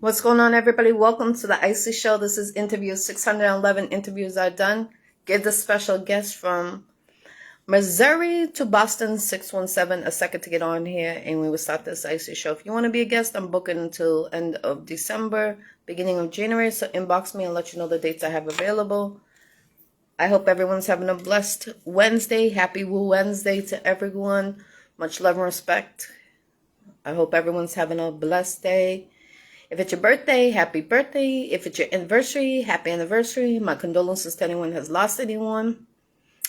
What's going on, everybody? Welcome to the Iccy Show. This is interview 611 interviews are done. Give the special guest from Missouri to Boston 617 a second to get on here, and we will start this Iccy Show. If you want to be a guest, I'm booking until end of December, beginning of January, so inbox me and let you know the dates I have available. I hope everyone's having a blessed Wednesday. Happy Woo Wednesday to everyone. Much love and respect. I hope everyone's having a blessed day. If it's your birthday, happy birthday. If it's your anniversary, happy anniversary. My condolences to anyone who has lost anyone.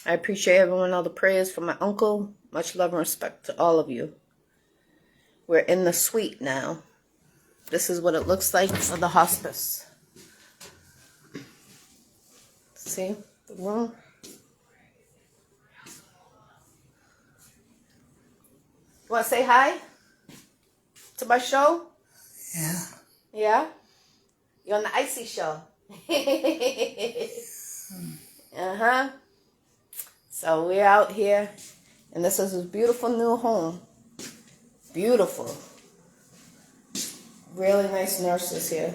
I appreciate everyone, all the prayers for my uncle. Much love and respect to all of you. We're in the suite now. This is what it looks like for the hospice. See the room? You want to say hi to my show? Yeah. Yeah? You're on the Iccy Show. Uh-huh. So we're out here, and this is a beautiful new home. Beautiful. Really nice nurses here.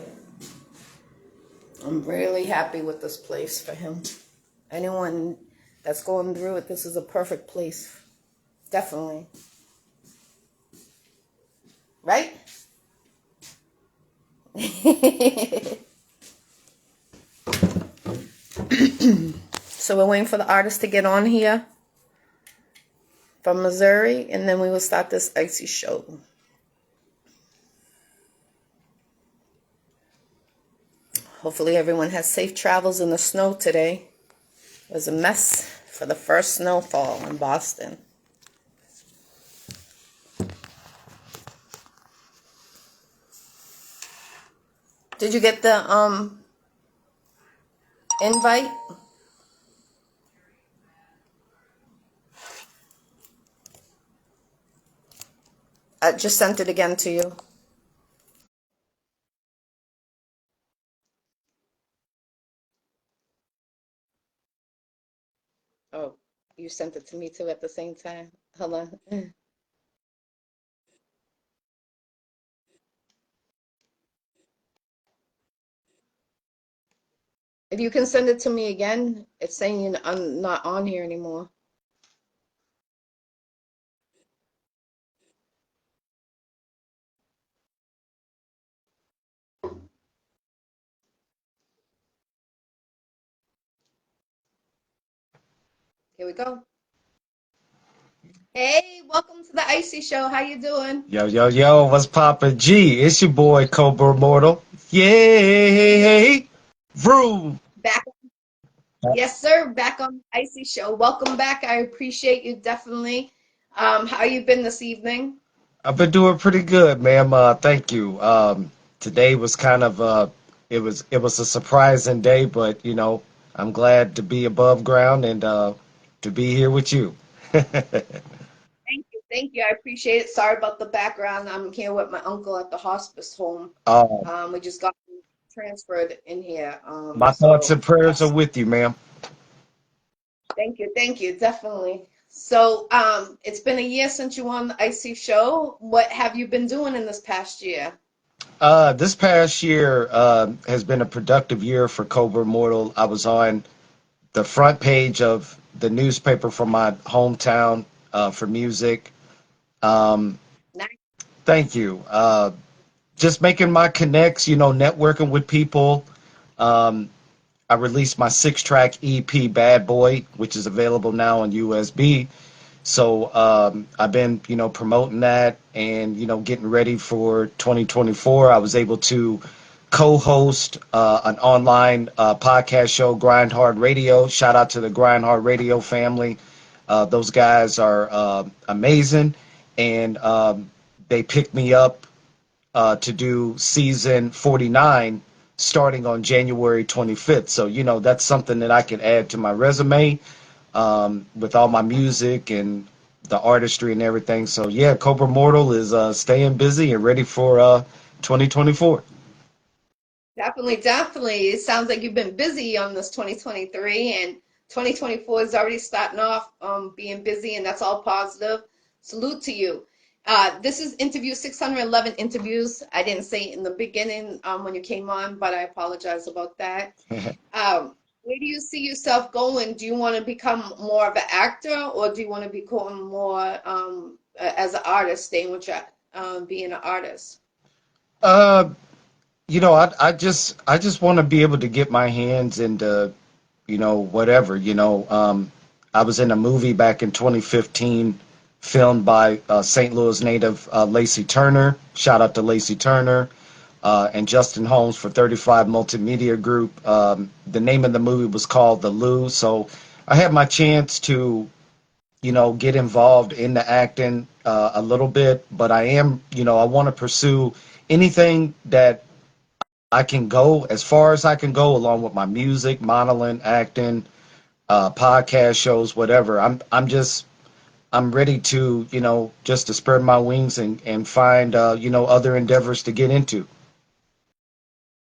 I'm really happy with this place for him. Anyone that's going through it, this is a perfect place. Definitely. Right? So we're waiting for the artist to get on here from Missouri, and then we will start this Iccy Show. Hopefully everyone has safe travels in the snow today. It was a mess for the first snowfall in Boston. Did you get the invite? I just sent it again to you. Oh, you sent it to me too at the same time. Hold on. If you can send it to me again, it's saying I'm not on here anymore. Here we go. Hey, welcome to the Iccy Show. How you doing? Yo, what's poppin'? G, it's your boy Cobra Immortal. Yay! Vroom! Back. Yes, sir. Back on the Iccy Show. Welcome back. I appreciate you definitely. How you been this evening? I've been doing pretty good, ma'am. Thank you. Today was kind of it was a surprising day, but I'm glad to be above ground and to be here with you. Thank you. Thank you. I appreciate it. Sorry about the background. I'm here with my uncle at the hospice home. Um, We just got transferred in here. my thoughts So and prayers are that's with you, ma'am. thank you. Thank you. Definitely. So, it's been a year since you won the Iccy Show. What have you been doing in this past year? This past year has been a productive year for Cobra Immortal. I was on the front page of the newspaper from my hometown for music. Um, Nice. Thank you. Just making my connects, networking with people. Um, I released my 6-track EP, Bad Boy, which is available now on USB. So I've been, promoting that and, getting ready for 2024. I was able to co-host an online podcast show, Grind Hard Radio. Shout out to the Grind Hard Radio family. Those guys are amazing, and they picked me up to do season 49 starting on January 25th. So, that's something that I can add to my resume with all my music and the artistry and everything. So yeah, Cobra Mortal is staying busy and ready for 2024. Definitely, definitely. It sounds like you've been busy on this 2023, and 2024 is already starting off being busy, and that's all positive. Salute to you. This is interview 611 interviews. I didn't say it in the beginning when you came on, but I apologize about that. Where do you see yourself going? Do you want to become more of an actor, or do you want to become more as an artist, staying with your being an artist? uh, I just want to be able to get my hands into, whatever. I was in a movie back in 2015, filmed by St. Louis native Lacey Turner. Shout out to Lacey Turner. And Justin Holmes for 35 Multimedia Group. The name of the movie was called The Lou. So I had my chance to, get involved in the acting a little bit, but I want to pursue anything that I can go as far as I can go, along with my music, modeling, acting, podcast shows, whatever. I'm ready to, just to spread my wings and find, other endeavors to get into.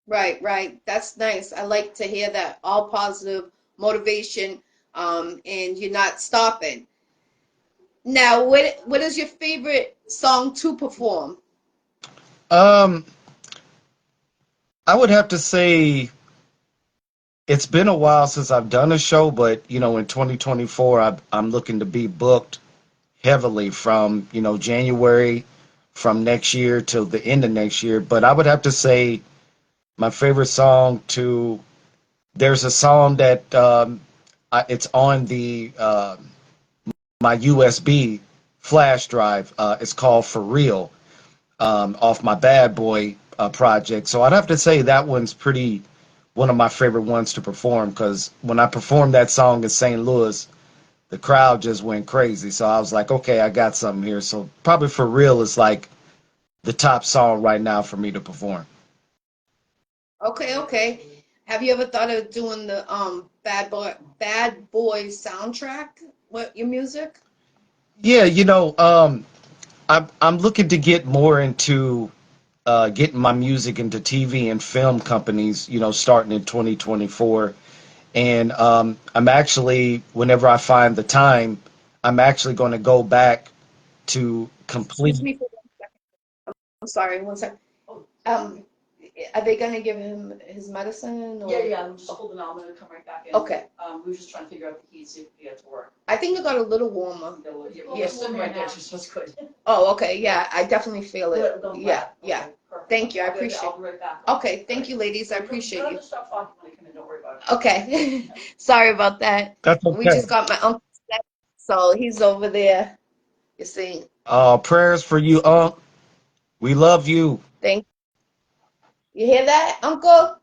Right, right. That's nice. I like to hear that. All positive motivation, and you're not stopping. Now, what is your favorite song to perform? Um, I would have to say it's been a while since I've done a show, but in 2024, I'm looking to be booked heavily from January from next year till the end of next year. But I would have to say my favorite song to there's a song that it's on the my USB flash drive. It's called For Real, off my Bad Boy project. So I'd have to say that one's pretty one of my favorite ones to perform because when I performed that song in St. Louis, the crowd just went crazy. So I was like, okay, I got something here. So probably For Real is like the top song right now for me to perform. Okay, okay. Have you ever thought of doing the Bad Boy soundtrack with your music? Yeah, I'm looking to get more into getting my music into TV and film companies, starting in 2024. And I'm actually, whenever I find the time, I'm actually going to go back to Excuse complete. me for 1 second. I'm sorry, 1 second. Um, are they gonna give him his medicine Yeah, or? yeah, I'm just holding on, I'm gonna come right back in. Okay. We were just trying to figure out the heat, see if we get to work. I think it got a little warmer. Yeah, sitting right there, just was good. Oh, okay, yeah, I definitely feel it. Good, I'm Yeah, glad. yeah. Okay, perfect. Thank you, I I'll be appreciate. right back. Okay, thank you, ladies, I appreciate You'll you. have to stop talking when I come in, don't worry about it. Okay, sorry about that. That's We okay. just got my uncle set, so he's over there. You see, Prayers for you, Unc. We love you. thank you. Hear that, Uncle?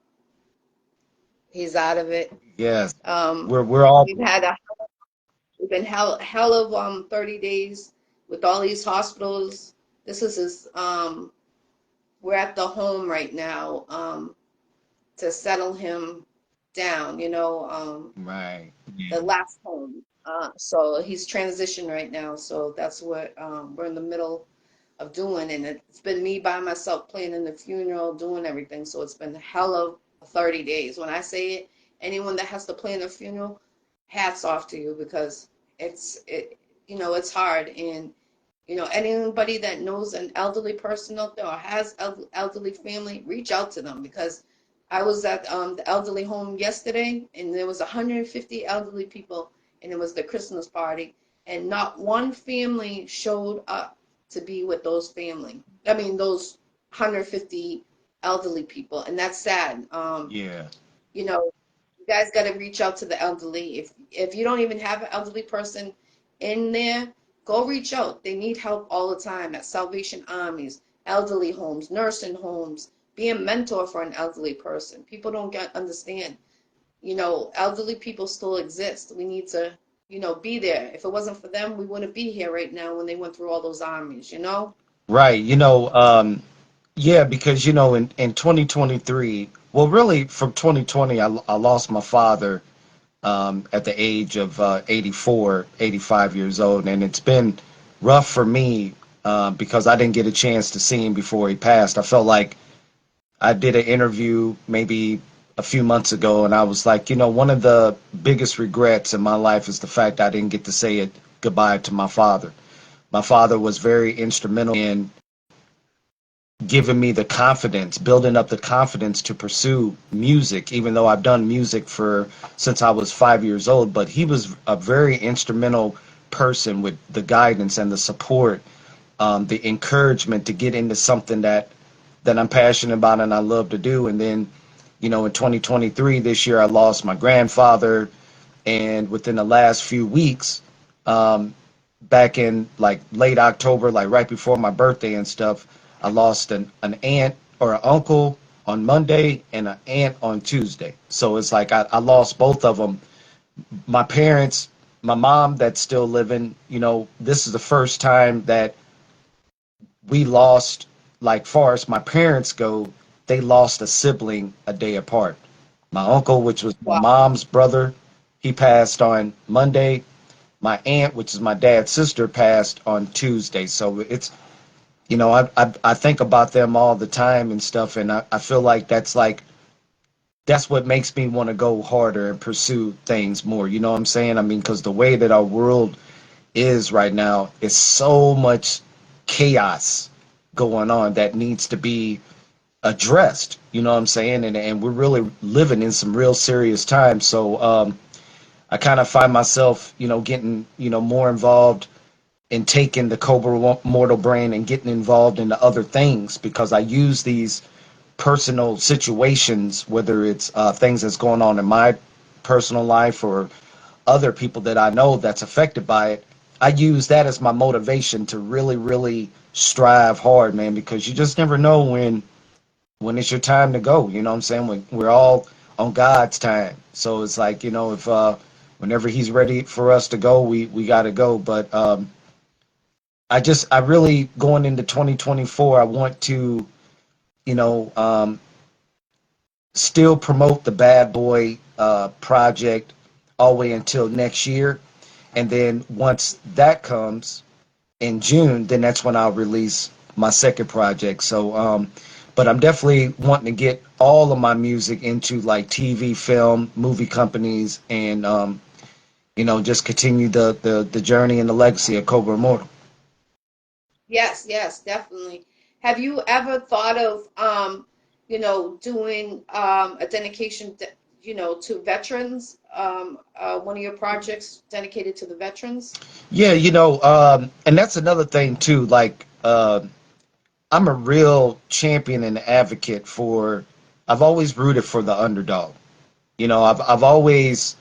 He's out of it. Yes, Um, we're all. we've had a we've been hell of 30 days with all these hospitals. This is his we're at the home right now to settle him down, Right. Yeah. the last home. So he's transitioned right now. So that's what we're in the middle of doing. And it's been me by myself planning the funeral, doing everything. So it's been hell of 30 days. When I say it, anyone that has to plan a funeral, hats off to you because it's hard. And anybody that knows an elderly person out there or has elderly family, reach out to them because I was at the elderly home yesterday and there was 150 elderly people and it was the Christmas party and not one family showed up to be with those family. I mean, those 150 elderly people, and that's sad. Yeah. You know, you guys got to reach out to the elderly. If you don't even have an elderly person in there, go reach out. They need help all the time at Salvation Armies, elderly homes, nursing homes. Be a mentor for an elderly person. People don't get understand. Elderly people still exist. We need to, be there. If it wasn't for them, we wouldn't be here right now when they went through all those armies. Right. Yeah, because in 2023, well, really from 2020, I lost my father at the age of 84, 85 years old, and it's been rough for me because I didn't get a chance to see him before he passed. I felt like I did an interview maybe a few months ago, and I was like, one of the biggest regrets in my life is the fact I didn't get to say it goodbye to my father. My father was very instrumental in giving me the confidence, building up the confidence to pursue music, even though I've done music for since I was 5 years old. But he was a very instrumental person with the guidance and the support, the encouragement to get into something that I'm passionate about and I love to do. And then, in 2023, this year, I lost my grandfather, and within the last few weeks, um, back in like late October, like right before my birthday and stuff, I lost an aunt or an uncle on Monday and an aunt on Tuesday. So it's like I lost both of them. My parents, my mom that's still living, this is the first time that we lost, like far as my parents go, they lost a sibling a day apart. My uncle, which was my Wow. mom's brother, he passed on Monday. My aunt, which is my dad's sister, passed on Tuesday. So it's, I think about them all the time and stuff, and I feel like that's what makes me want to go harder and pursue things more. You know what I'm saying? I mean, because the way that our world is right now is so much chaos going on that needs to be addressed. You know what I'm saying? And we're really living in some real serious times. So I kind of find myself, getting, more involved in taking the Cobra Immortal brand and getting involved into other things because I use these personal situations, whether it's things that's going on in my personal life or other people that I know that's affected by it. I use that as my motivation to really, really strive hard, man, because you just never know when it's your time to go. You know what I'm saying? We're all on God's time. So it's like, if whenever he's ready for us to go, we got to go. But I really going into 2024, I want to, you know, um, still promote the Bad Boy project all the way until next year. And then once that comes in June, then that's when I'll release my second project. So, but I'm definitely wanting to get all of my music into like TV, film, movie companies, and just continue the journey and the legacy of Cobra Immortal. Yes, yes, definitely. Have you ever thought of, doing a dedication, to veterans? One of your projects dedicated to the veterans? Yeah, and that's another thing too. Like, I'm a real champion and advocate for. I've always rooted for the underdog. I've always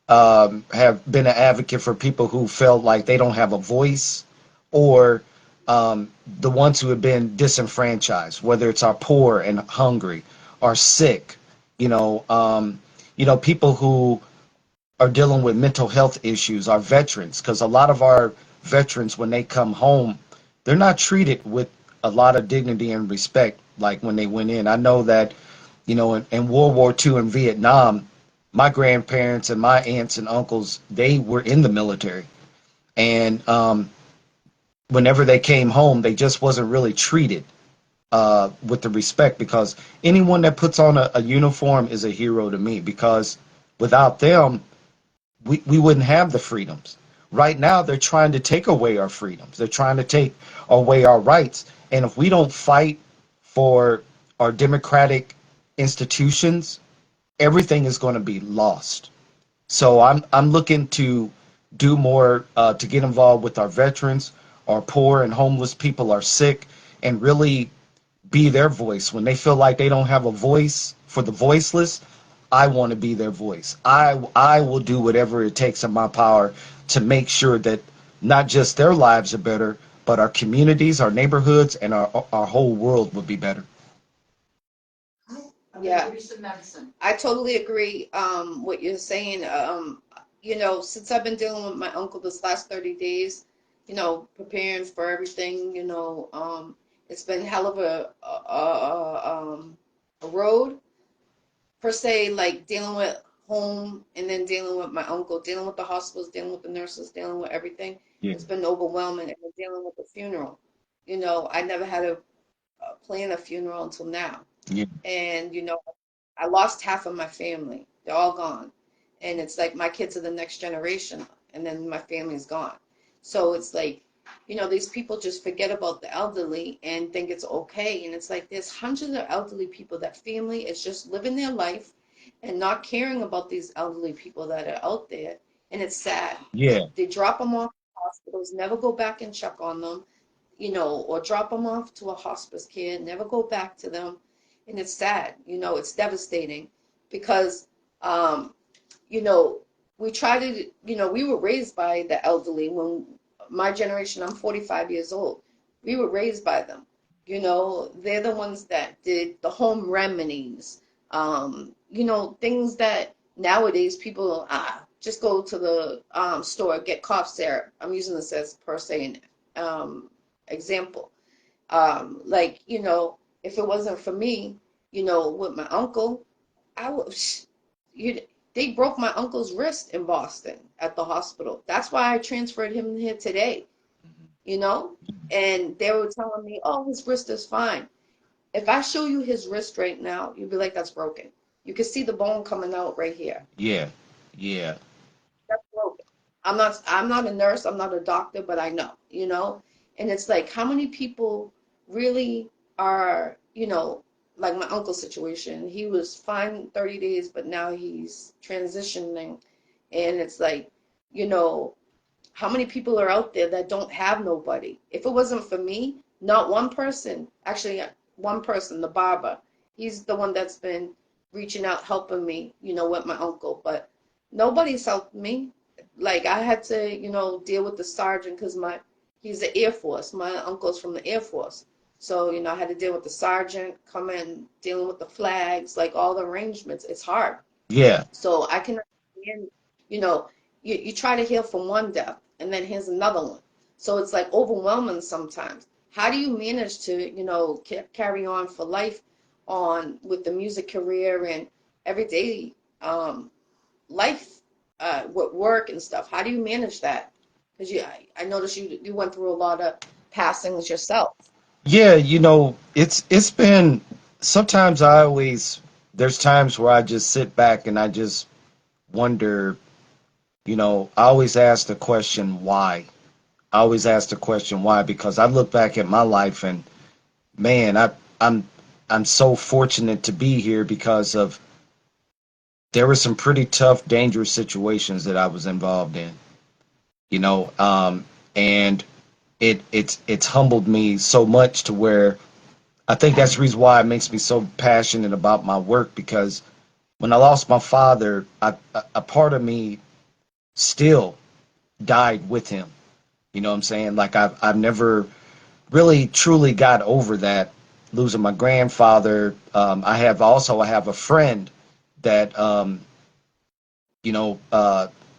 have been an advocate for people who felt like they don't have a voice, or the ones who have been disenfranchised, whether it's our poor and hungry, or sick, people who are dealing with mental health issues, our veterans, because a lot of our veterans, when they come home, they're not treated with a lot of dignity and respect like when they went in. I know that, in World War II in Vietnam, my grandparents and my aunts and uncles, they were in the military. And whenever they came home, they just wasn't really treated with the respect because anyone that puts on a uniform is a hero to me because without them, we wouldn't have the freedoms. Right now, they're trying to take away our freedoms. They're trying to take away our rights. And if we don't fight for our democratic institutions, everything is going to be lost. So I'm looking to do more to get involved with our veterans, our poor and homeless people, are sick, and really be their voice when they feel like they don't have a voice for the voiceless. I want to be their voice. I will do whatever it takes in my power to make sure that not just their lives are better, but our communities, our neighborhoods, and our whole world will be better. I'm gonna Yeah, give you some medicine. I totally agree, what you're saying. Since I've been dealing with my uncle this last 30 days, preparing for everything, it's been hell of a road per se, like dealing with home and then dealing with my uncle, dealing with the hospitals, dealing with the nurses, dealing with everything. Yeah, It's been overwhelming, and then dealing with the funeral. I never had to plan a funeral until now, yeah, and I lost half of my family. They're all gone. And it's like my kids are the next generation, and then my family's gone. So it's like these people just forget about the elderly and think it's okay. And it's like there's hundreds of elderly people that family is just living their life and not caring about these elderly people that are out there. And it's sad. Yeah, They drop them off to hospitals, never go back and check on them, or drop them off to a hospice care, never go back to them. And it's sad, it's devastating because, um, you know, we try to, we were raised by the elderly when my generation, I'm 45 years old. We were raised by them. They're the ones that did the home remedies, things that nowadays people just go to the store, get cough syrup. I'm using this as per se an example. Like, if it wasn't for me, with my uncle, I was, you, they broke my uncle's wrist in Boston at the hospital. That's why I transferred him here today, you know? And they were telling me, oh, his wrist is fine. If I show you his wrist right now, you'd be like, that's broken. You can see the bone coming out right here. yeah, yeah, That's broken. I'm not a nurse, I'm not a doctor, but I know. And it's like how many people really are, like my uncle's situation. He was fine 30 days, but now he's transitioning. And it's like, you know, how many people are out there that don't have nobody? If it wasn't for me, not one person, actually one person, the barber, he's the one that's been reaching out, helping me, with my uncle, but nobody's helped me. Like I had to, deal with the sergeant because he's the Air Force. My uncle's from the Air Force. So, I had to deal with the sergeant, come in, dealing with the flags, like all the arrangements. It's hard. yeah, So I can understand, you know, you try to heal from one death and then here's another one. So it's like overwhelming sometimes. How do you manage to, carry on for life on with the music career and everyday life with work and stuff? How do you manage that? Because I noticed you went through a lot of passings yourself. yeah. It's been sometimes there's times where I just sit back and I just wonder. I always ask the question why. I always ask the question why because I look back at my life and man, I'm I'm so fortunate to be here because of there were some pretty tough, dangerous situations that I was involved in. You know, and it's humbled me so much to where I think that's the reason why it makes me so passionate about my work because when I lost my father, a part of me still died with him. You know what I'm saying? Like I've never really truly got over that losing my grandfather. I have a friend that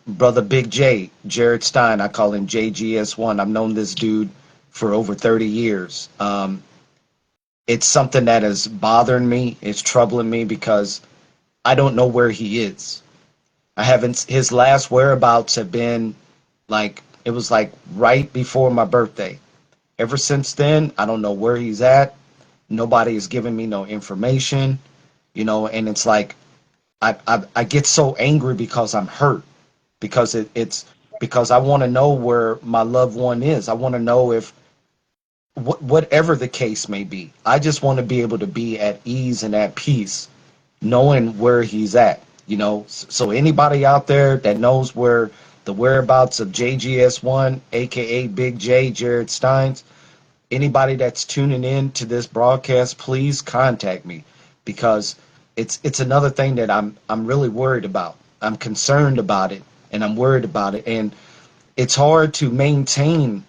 brother Big J, Jared Stein. I call him JGS1. I've known this dude for over 30 years. It's something that is bothering me. It's troubling me because I don't know where he is. I haven't. His last whereabouts have been like it was like right before my birthday. Ever since then, I don't know where he's at. Nobody has given me no information, and it's like I get so angry because I'm hurt because it's because I want to know where my loved one is. I want to know if whatever the case may be. I just want to be able to be at ease and at peace knowing where he's at, So anybody out there that knows where the whereabouts of JGS1, aka Big J, Jared Steins, anybody that's tuning in to this broadcast, please contact me because it's another thing that I'm really worried about. I'm concerned about it and I'm worried about it. And it's hard to maintain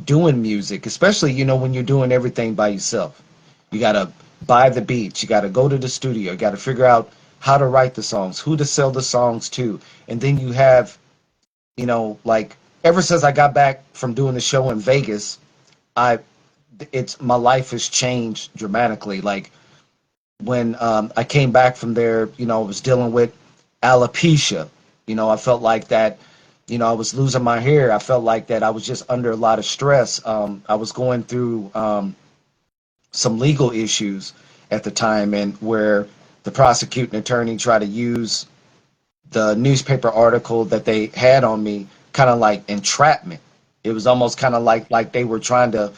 doing music, especially, when you're doing everything by yourself. You got to buy the beats, you got to go to the studio, you got to figure out how to write the songs, who to sell the songs to. And then you have, like ever since I got back from doing the show in Vegas, I it's my life has changed dramatically. Like when I came back from there, I was dealing with alopecia. I felt like that. I was losing my hair. I felt like that I was just under a lot of stress. I was going through some legal issues at the time, and where the prosecuting attorney tried to use the newspaper article that they had on me, kind of like entrapment. It was almost kind of like they were trying to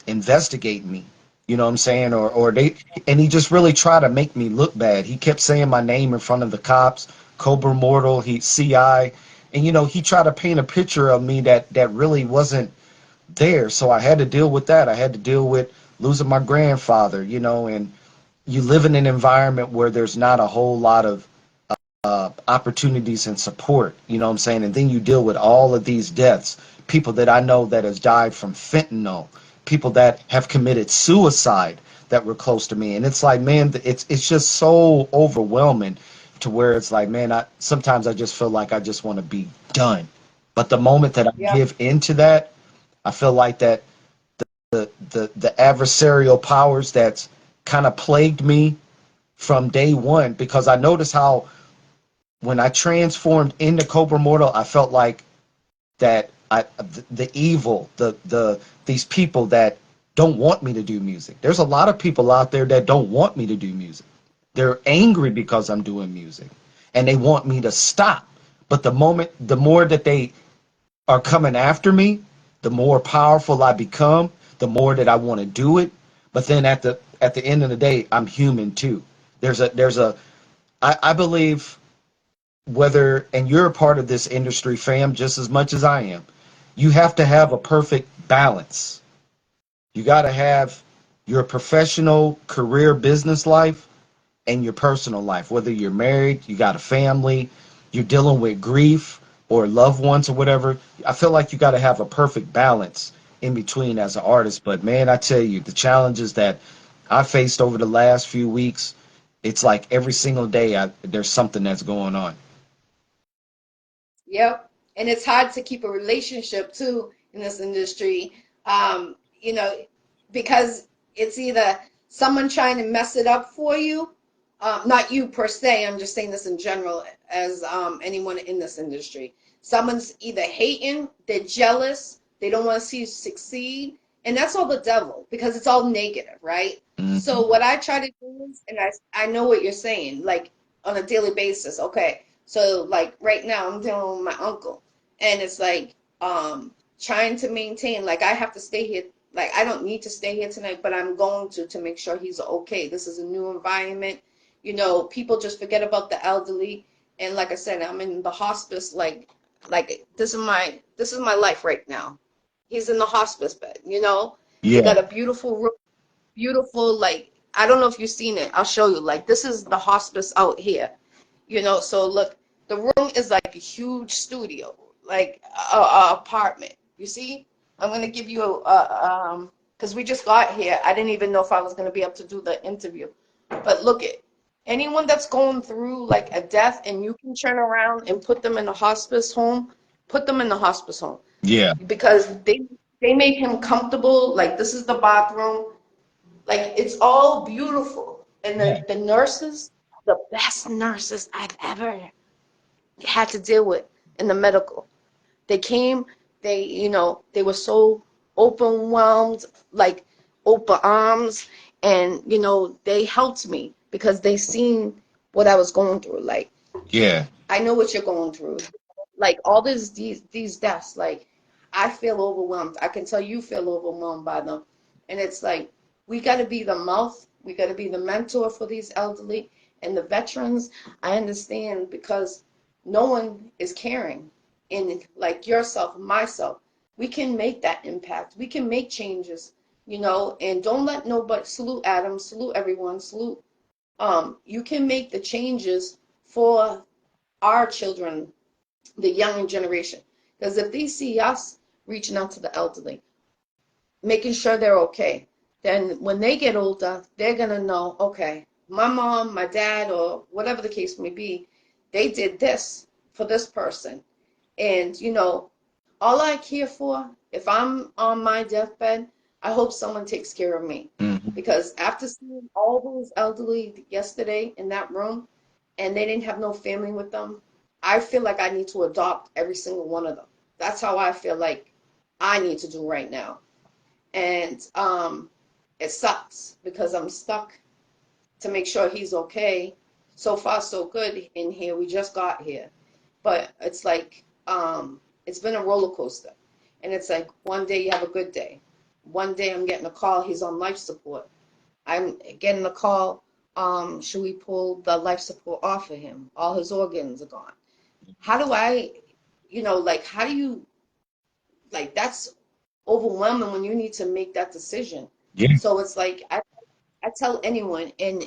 investigate me. You know what I'm saying? Or they, and he just really tried to make me look bad. He kept saying my name in front of the cops, Cobra Immortal, he CI, and he tried to paint a picture of me that really wasn't there. So I had to deal with that. I had to deal with losing my grandfather, and you live in an environment where there's not a whole lot of opportunities and support, you know what I'm saying? And then you deal with all of these deaths, people that I know that has died from fentanyl, people that have committed suicide that were close to me. And it's like, man, it's just so overwhelming to where it's like, man, sometimes I just feel like I just want to be done. But the moment that I Yep. give into that, I feel like that the adversarial powers that's kind of plagued me from day one, because I noticed how when I transformed into Cobra Mortal, I felt like that the evil, these people that don't want me to do music. There's a lot of people out there that don't want me to do music. They're angry because I'm doing music and they want me to stop. But the more that they are coming after me, the more powerful I become, the more that I want to do it. But then at the end of the day, I'm human too. There's a I believe, whether, and you're a part of this industry, fam, just as much as I am, you have to have a perfect balance. You got to have your professional career business life and your personal life, whether you're married, you got a family, you're dealing with grief or loved ones or whatever. I feel like you got to have a perfect balance in between as an artist. But man, I tell you, the challenges that I faced over the last few weeks, it's like every single day there's something that's going on. Yep. And it's hard to keep a relationship too in this industry. You know, because it's either someone trying to mess it up for you, not you per se, I'm just saying this in general as anyone in this industry. Someone's either hating, they're jealous, they don't want to see you succeed, and that's all the devil because it's all negative, right? So Mhm. what I try to do is, and I know what you're saying, like on a daily basis. Okay, so like right now I'm dealing with my uncle and it's like trying to maintain, like I have to stay here, like I don't need to stay here tonight, but I'm going to make sure he's okay. This is a new environment. People just forget about the elderly. And like I said, I'm in the hospice, like this is my life right now. He's in the hospice bed. They Yeah. got a beautiful room, beautiful, like I don't know if you've seen it. I'll show you. Like this is the hospice out here. So look, the room is like a huge studio, like a apartment. You see? I'm gonna give you because we just got here. I didn't even know if I was gonna be able to do the interview. But look it, anyone that's going through like a death and you can turn around and put them in the hospice home, put them in the hospice home Yeah. because they made him comfortable. Like this is the bathroom, like it's all beautiful. And Yeah. the nurses, the best nurses I've ever had to deal with in the medical. They came, they were so overwhelmed, like open arms, and they helped me because they seen what I was going through. Like Yeah. I know what you're going through. Like all these deaths, like I feel overwhelmed. I can tell you feel overwhelmed by them. And it's like we got to be the mouth, we got to be the mentor for these elderly and the veterans. I understand because no one is caring. And like yourself, myself, we can make that impact. We can make changes, and don't let nobody salute Adam, salute everyone, salute you can make the changes for our children, the younger generation. Because if they see us reaching out to the elderly, making sure they're okay, then when they get older, they're going to know, okay, my mom, my dad, or whatever the case may be, they did this for this person. And, all I care for, if I'm on my deathbed, I hope someone takes care of me. Hmm. Because after seeing all those elderly yesterday in that room, and they didn't have no family with them, I feel like I need to adopt every single one of them. That's how I feel like I need to do right now. And it sucks because I'm stuck to make sure he's okay. So far, so good in here. We just got here. But it's like, it's been a roller coaster. And it's like one day you have a good day. One day I'm getting a call, he's on life support. I'm getting a call, should we pull the life support off of him? All his organs are gone. How do I, like, how do you, like, that's overwhelming when you need to make that decision. Yeah. So it's like, I tell anyone, and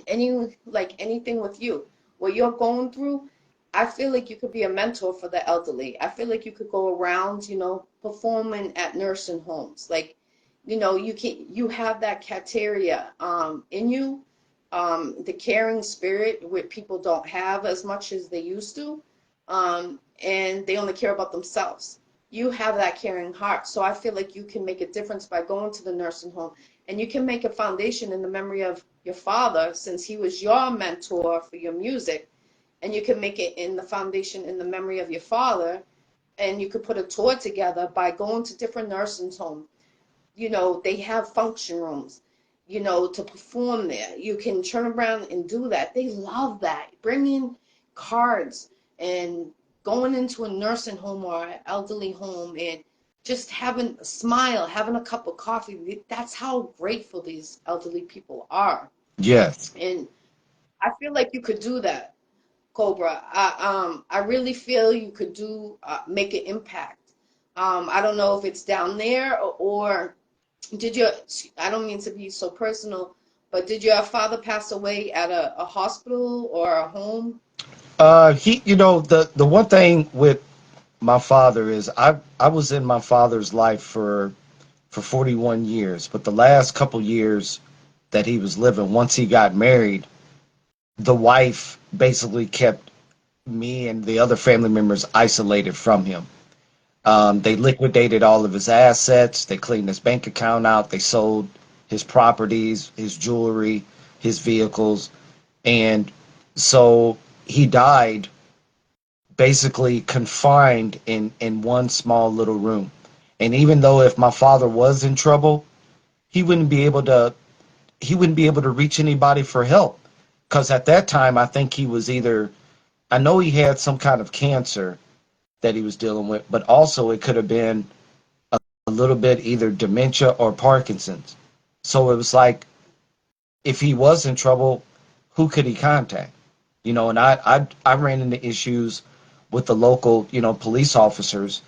like anything with you, what you're going through, I feel like you could be a mentor for the elderly. I feel like you could go around, performing at nursing homes. Like, you have that cateria in you, the caring spirit, where people don't have as much as they used to, and they only care about themselves. You have that caring heart. So I feel like you can make a difference by going to the nursing home, and you can make a foundation in the memory of your father, since he was your mentor for your music, and you can make it in the foundation in the memory of your father, and you could put a tour together by going to different nursing homes. They have function rooms, to perform there. You can turn around and do that. They love that. Bring in cards and going into a nursing home or an elderly home and just having a smile, having a cup of coffee. That's how grateful these elderly people are. Yes. And I feel like you could do that, Cobra. I really feel you could make an impact. I don't know if it's down there or did your, I don't mean to be so personal, but did your father pass away at a hospital or a home? The one thing with my father is I was in my father's life for 41 years, but the last couple years that he was living, once he got married, the wife basically kept me and the other family members isolated from him. They liquidated all of his assets. They cleaned his bank account out. They sold his properties, his jewelry, his vehicles. And so he died basically confined in one small little room. And even though if my father was in trouble, he wouldn't be able to he wouldn't be able to reach anybody for help. Because at that time, I think he was either, I know he had some kind of cancer that he was dealing with, but also it could have been a little bit either dementia or Parkinson's. So it was like, if he was in trouble, who could he contact? And I ran into issues with the local, police officers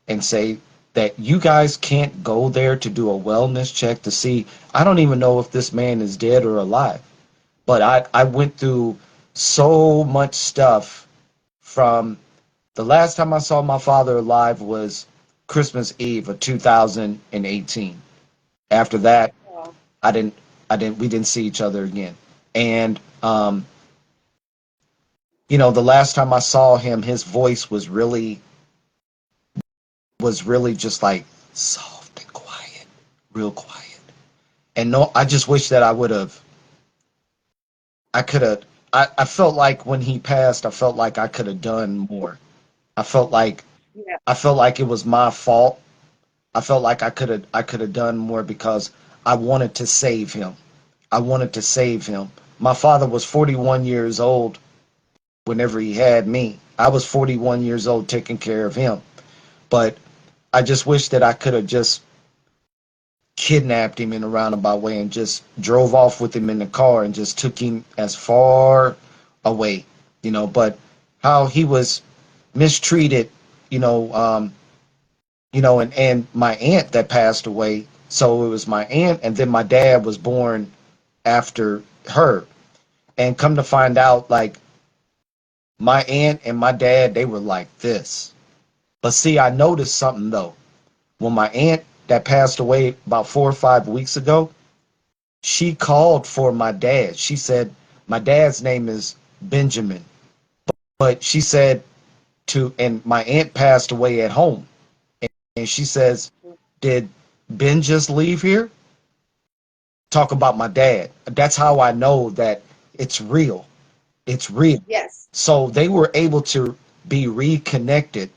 and say that you guys can't go there to do a wellness check to see. I don't even know if this man is dead or alive. But I went through so much stuff from the last time I saw my father alive was Christmas Eve of 2018. After that, Oh, we didn't see each other again. And, the last time I saw him, his voice was really just like soft and quiet, real quiet. And no, I just wish that I could have, I felt like when he passed, I felt like I could have done more. I felt like, yeah. I felt like it was my fault. I felt like I could have done more because I wanted to save him. I wanted to save him. My father was 41 years old whenever he had me. I was 41 years old taking care of him. But I just wish that I could have just kidnapped him in a roundabout way and just drove off with him in the car and just took him as far away, but how he was mistreated, you know, um, and my aunt that passed away. So it was my aunt, and then my dad was born after her. And come to find out, like, my aunt and my dad, they were like this. But see, I noticed something though. When my aunt that passed away about 4 or 5 weeks ago, she called for my dad. She said, my dad's name is Benjamin. But she said and my aunt passed away at home. And she says, did Ben just leave here? Talk about my dad. That's how I know that it's real. It's real. Yes. So they were able to be reconnected,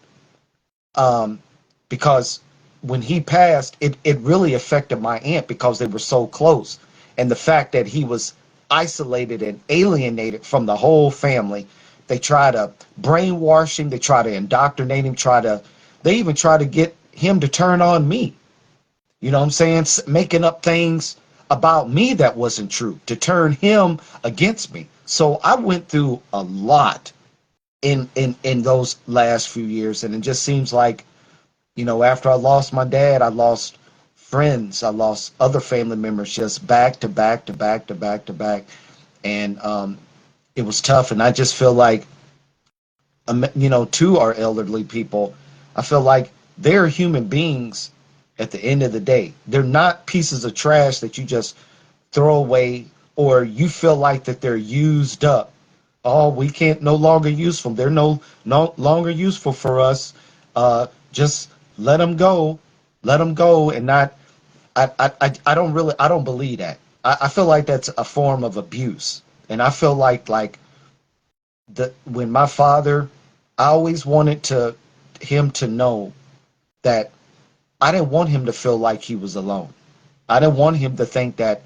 um, because when he passed, it really affected my aunt because they were so close. And the fact that he was isolated and alienated from the whole family, they try to brainwash him, they try to indoctrinate him, they even try to get him to turn on me. You know what I'm saying? Making up things about me that wasn't true to turn him against me. So I went through a lot in those last few years, and it just seems like, after I lost my dad, I lost friends, I lost other family members, just back to back to back to back to back, and it was tough. And I just feel like, to our elderly people, I feel like they're human beings at the end of the day. They're not pieces of trash that you just throw away, or you feel like that they're used up. Oh, we can't no longer useful. They're no longer useful for us. Just let them go. Let them go, and not. I don't believe that. I feel like that's a form of abuse, and I feel like when my father, I always wanted him to know that I didn't want him to feel like he was alone. I didn't want him to think that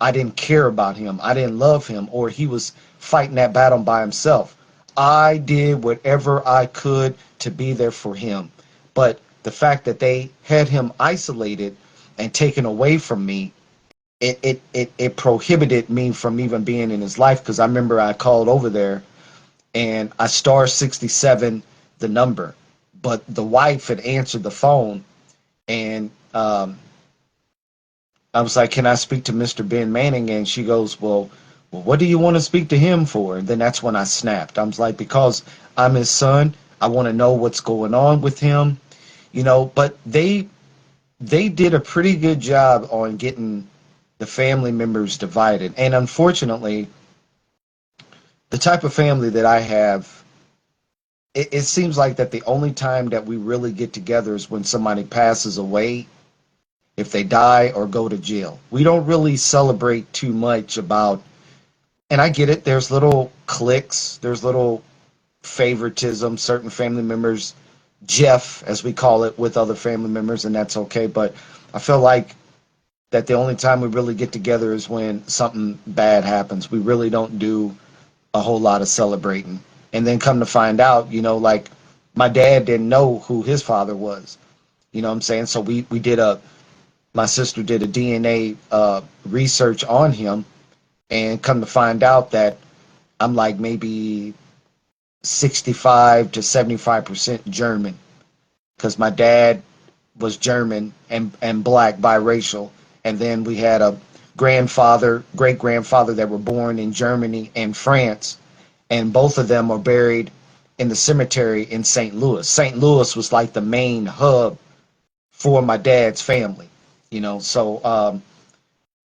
I didn't care about him, I didn't love him, or he was fighting that battle by himself. I did whatever I could to be there for him. But the fact that they had him isolated and taken away from me, it prohibited me from even being in his life. Because I remember I called over there and I star 67 the number, but the wife had answered the phone, and I was like, "Can I speak to Mr. Ben Manning?" And she goes, "Well, what do you want to speak to him for?" And then that's when I snapped. I was like, "Because I'm his son. I want to know what's going on with him." But they did a pretty good job on getting the family members divided. And unfortunately, the type of family that I have, it seems like that the only time that we really get together is when somebody passes away, if they die or go to jail. We don't really celebrate too much about, and I get it, there's little cliques, there's little favoritism, certain family members, Jeff, as we call it, with other family members, and that's okay. But I feel like that the only time we really get together is when something bad happens. We really don't do a whole lot of celebrating. And then come to find out, like my dad didn't know who his father was. You know what I'm saying? So we did my sister did a DNA research on him, and come to find out that I'm like maybe 65 to 75% German, because my dad was German and black biracial. And then we had a grandfather, great grandfather that were born in Germany and France. And both of them are buried in the cemetery in St. Louis. St. Louis was like the main hub for my dad's family, So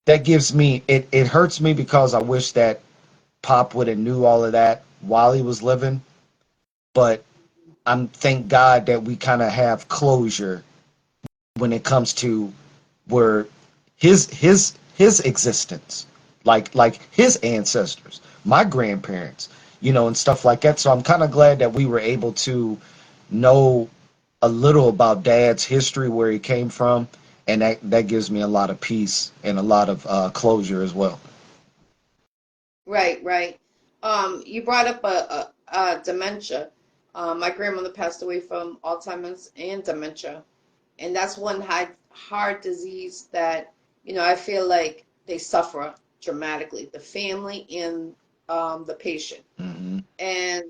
that gives me, it hurts me because I wish that Pop would have knew all of that while he was living. But I'm thank God that we kind of have closure when it comes to where his existence, like his ancestors, my grandparents, and stuff like that. So I'm kind of glad that we were able to know a little about Dad's history, where he came from, and that gives me a lot of peace and a lot of closure as well. Right, right. You brought up a dementia. My grandmother passed away from Alzheimer's and dementia, and that's one hard disease that, I feel like they suffer dramatically, the family and the patient. Hmm. And,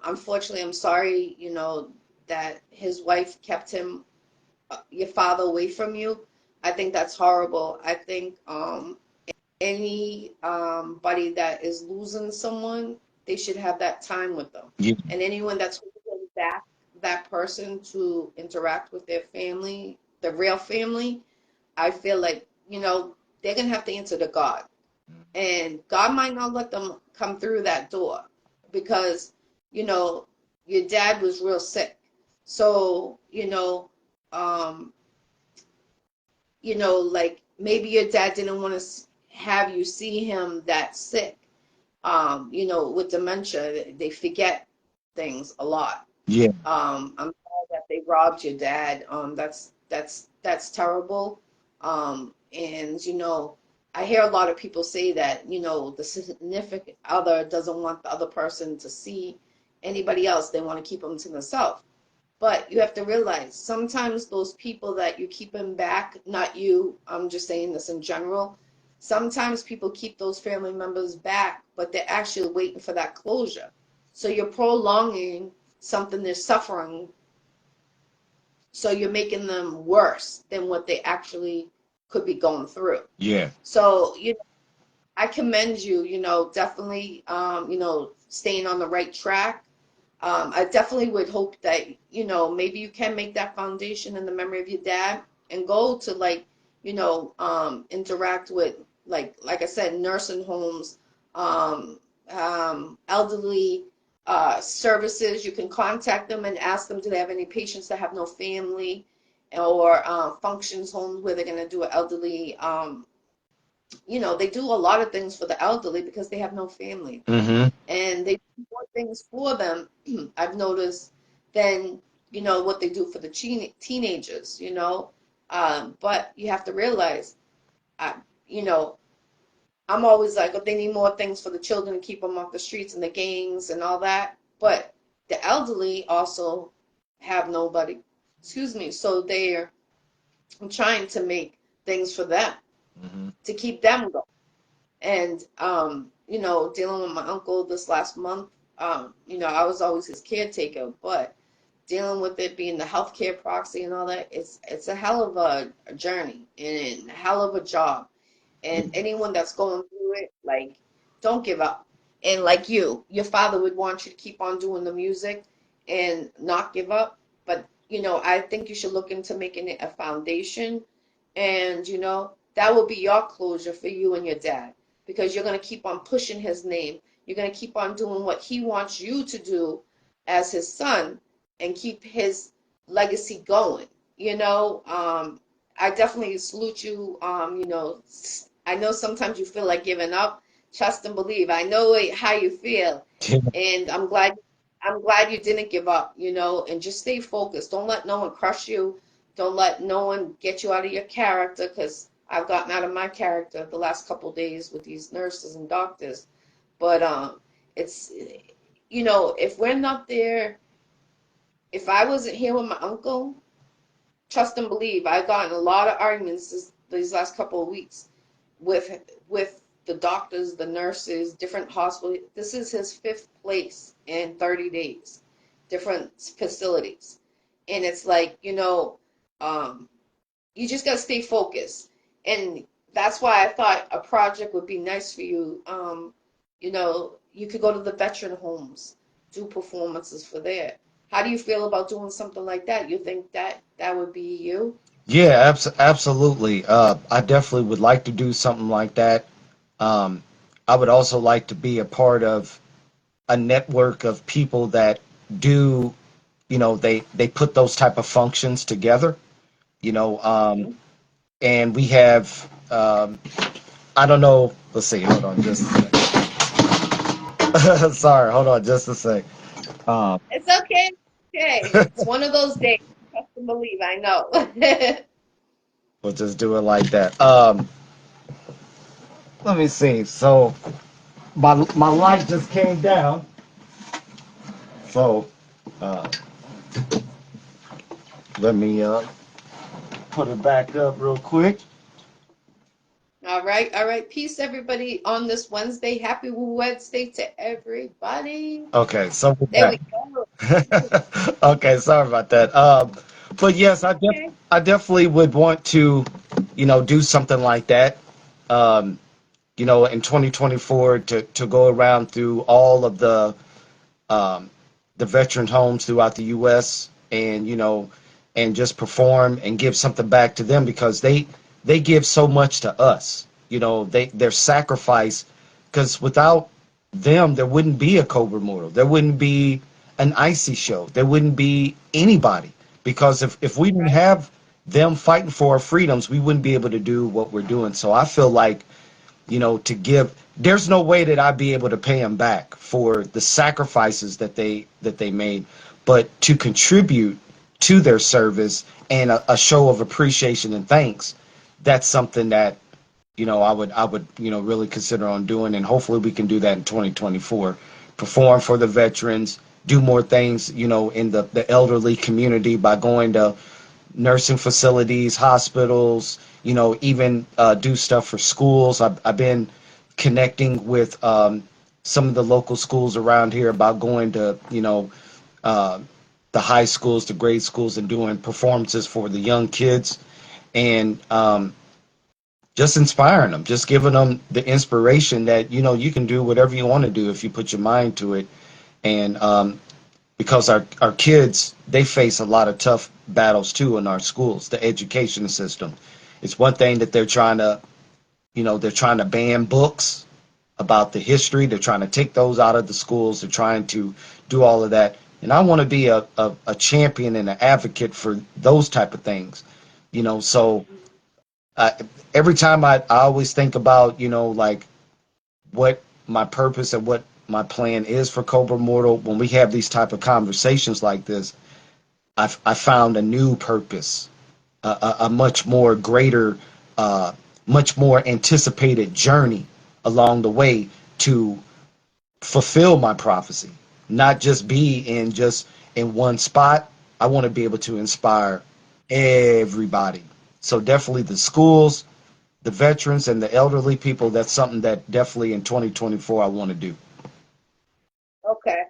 unfortunately, I'm sorry, that his wife kept your father away from you. I think that's horrible. I think any body that is losing someone, they should have that time with them. Yeah, And anyone that's holding back that person to interact with their family, the real family, I feel like, they're gonna have to answer to God. And God might not let them come through that door because, you know, your dad was real sick. So, um, like maybe your dad didn't want to have you see him that sick. With dementia, they forget things a lot. yeah, I'm sorry that they robbed your dad. That's terrible. And I hear a lot of people say that, the significant other doesn't want the other person to see anybody else. They want to keep them to themselves. But you have to realize sometimes those people that you keeping back, not you, I'm just saying this in general, sometimes people keep those family members back, but they're actually waiting for that closure. So you're prolonging something they're suffering, so you're making them worse than what they actually could be going through. Yeah. So, I commend you, definitely, staying on the right track. I definitely would hope that, maybe you can make that foundation in the memory of your dad and go to interact with like I said, nursing homes, elderly services. You can contact them and ask them, do they have any patients that have no family, or functions homes where they're going to do an elderly, they do a lot of things for the elderly because they have no family, Mm-hmm. and they do more things for them, I've noticed, than what they do for the teenagers. But you have to realize, I, you know, I'm always like, oh, they need more things for the children to keep them off the streets and the gangs and all that. But the elderly also have nobody. Excuse me. So they're trying to make things for them Mm-hmm. to keep them going. And dealing with my uncle this last month, I was always his caretaker, but dealing with it being the healthcare proxy and all that, it's a hell of a journey and a hell of a job. And anyone that's going through it, like, don't give up. And like your father would want you to keep on doing the music and not give up. But, I think you should look into making it a foundation. And, that will be your closure for you and your dad, because you're going to keep on pushing his name. You're going to keep on doing what he wants you to do as his son and keep his legacy going. I definitely salute you. I know sometimes you feel like giving up. Trust and believe. I know how you feel, and I'm glad you didn't give up. And just stay focused. Don't let no one crush you. Don't let no one get you out of your character, because I've gotten out of my character the last couple days with these nurses and doctors. But it's if we're not there, if I wasn't here with my uncle, trust and believe, I've gotten a lot of arguments these last couple of weeks with the doctors, the nurses, different hospitals. This is his fifth place in 30 days, different facilities. And it's like, you just got to stay focused. And that's why I thought a project would be nice for you. You could go to the veteran homes, do performances for there. How do you feel about doing something like that? You think that would be you? Yeah, absolutely. I definitely would like to do something like that. Um, I would also like to be a part of a network of people that do, they put those type of functions together, you know, um, Mhm. and we have, I don't know, let's see, hold on just a sec. Sorry, hold on just a sec. Uh, It's okay. Okay. It's one of those days. Trust and believe. I know. we'll just do it like that. Let me see. So my light just came down. So uh, let me put it back up real quick. All right. All right. Peace, everybody, on this Wednesday. Happy Wednesday to everybody. Okay, so we're There back. we go. Okay, sorry about that. But yes, Okay. I definitely would want to, do something like that. Um, in 2024 to go around through all of um, the veteran homes throughout the U.S. and and just perform and give something back to them, because they give so much to us. Their sacrifice, because without them there wouldn't be a Cobra Immortal, there wouldn't be an Iccy Showw, there wouldn't be anybody. Because if we didn't Right. have them fighting for our freedoms, we wouldn't be able to do what we're doing. So I feel like to give. There's no way that I'd be able to pay them back for the sacrifices that they made, but to contribute to their service and a show of appreciation and thanks, that's something that I would really consider on doing, and hopefully we can do that in 2024. Perform for the veterans, do more things, in the elderly community by going to nursing facilities, hospitals, even do stuff for schools. I've been connecting with some of the local schools around here about going to, uh, the high schools, the grade schools, and doing performances for the young kids, and just inspiring them, just giving them the inspiration that, you can do whatever you want to do if you put your mind to it. And because our kids, they face a lot of tough battles too in our schools, the education system. It's one thing that they're trying to ban books about the history. They're trying to take those out of the schools. They're trying to do all of that. And I want to be a champion and an advocate for those type of things. So uh, every time I always think about, like what my purpose and what my plan is for Cobra Mortal. When we have these type of conversations like this, I found a new purpose, a much more greater, uh, much more anticipated journey along the way to fulfill my prophecy, not just be in one spot. I want to be able to inspire everybody. So definitely the schools, the veterans, and the elderly people. That's something that definitely in 2024 I want to do. Okay.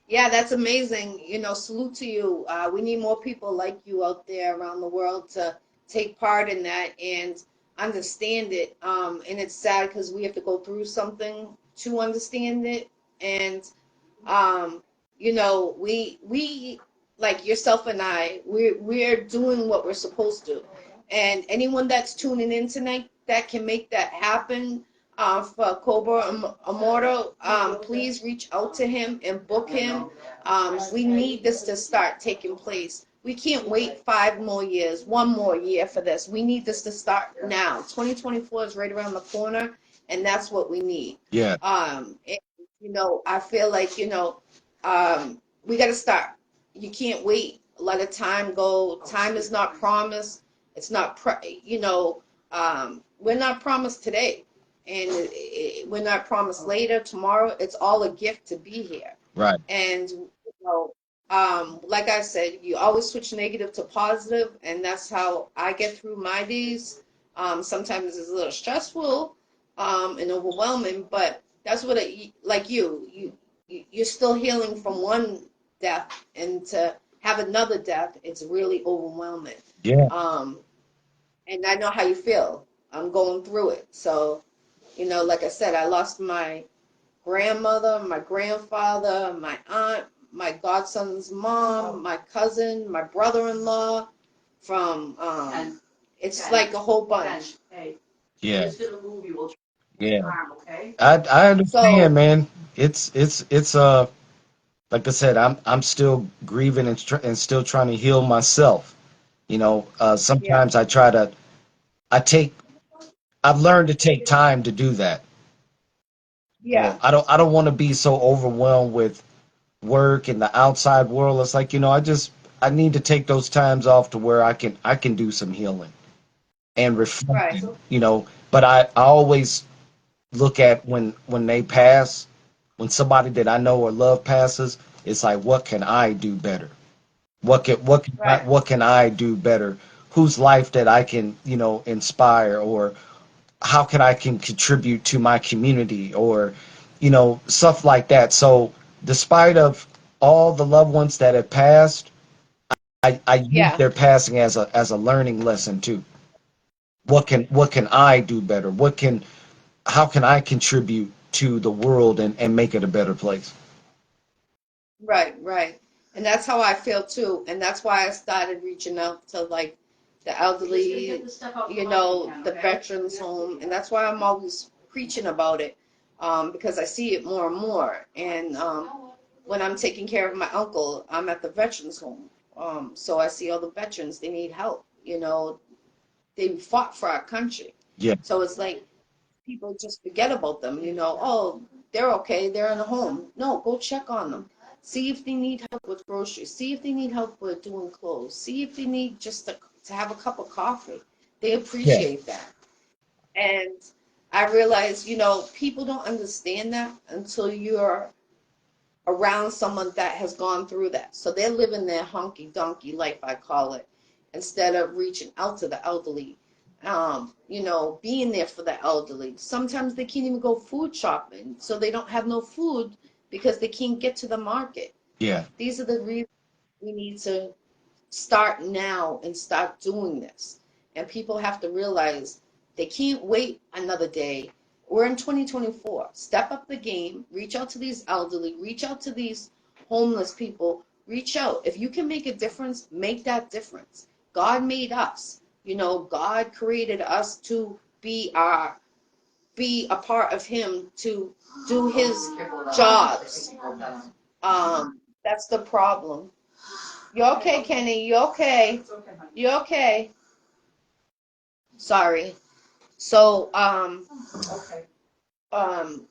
Yeah, that's amazing. Salute to you. We need more people like you out there around the world to take part in that and understand it. And it's sad because we have to go through something to understand it. And um, we like yourself and I, we're doing what we're supposed to. And anyone that's tuning in tonight that can make that happen, for Cobra Immortal, please reach out to him and book him. We need this to start taking place. We can't wait 5 more years, 1 more year for this. We need this to start now. 2024 is right around the corner, and that's what we need. Yeah, And, I feel like, we got to start. You can't wait. Let a time go. Time is not promised. It's not, we're not promised today. And we're not promised later, tomorrow. It's all a gift to be here. right. And, like I said, you always switch negative to positive, and that's how I get through my days. Sometimes it's a little stressful, and overwhelming, but that's what like you're still healing from one death, and to have another death, it's really overwhelming. Yeah, Um, and I know how you feel. I'm going through it. So, like I said, I lost my grandmother, my grandfather, my aunt, my godson's mom, my cousin, my brother-in-law from And it's and like a whole bunch. hey, yeah, just did a movie. We'll yeah. try 'em, okay? I understand, So, man. It's like I said, I'm still grieving and still trying to heal myself. yeah, Sometimes I take I've learned to take time to do that. yeah, I don't want to be so overwhelmed with work and the outside world. It's like, I need to take those times off to where I can do some healing and right. reflecting, but I always look at when they pass, when somebody that I know or love passes, it's like, what can I do better? Right. What can I do better? Whose life that I can, inspire, or how can contribute to my community, or stuff like that. So despite of all the loved ones that have passed, I use Yeah. their passing as a learning lesson too. What can I do better? How can I contribute to the world and make it a better place? Right, right. And that's how I feel too. And that's why I started reaching out to like the elderly, the veterans home. And that's why I'm always preaching about it, because I see it more and more. And when I'm taking care of my uncle, I'm at the veterans home. So I see all the veterans, they need help. They fought for our country. Yeah, So it's like people just forget about them, oh, they're okay, they're in a home. No, go check on them. See if they need help with groceries. See if they need help with doing clothes. See if they need just to have a cup of coffee. They yeah, appreciate that. And I realize, people don't understand that until you're around someone that has gone through that. So they're living their honky donkey life, I call it, instead of reaching out to the elderly, being there for the elderly. Sometimes they can't even go food shopping, so they don't have no food because they can't get to the market. Yeah. These are the reasons we need to start now and start doing this. And people have to realize they can't wait another day. We're in 2024. Step up the game, reach out to these elderly, reach out to these homeless people, reach out. If you can make a difference, make that difference. God made us. God created us to be a part of him, to do his jobs. That's the problem. You okay, Kenny? You okay? It's okay, honey. You okay? Sorry. So, Okay. um,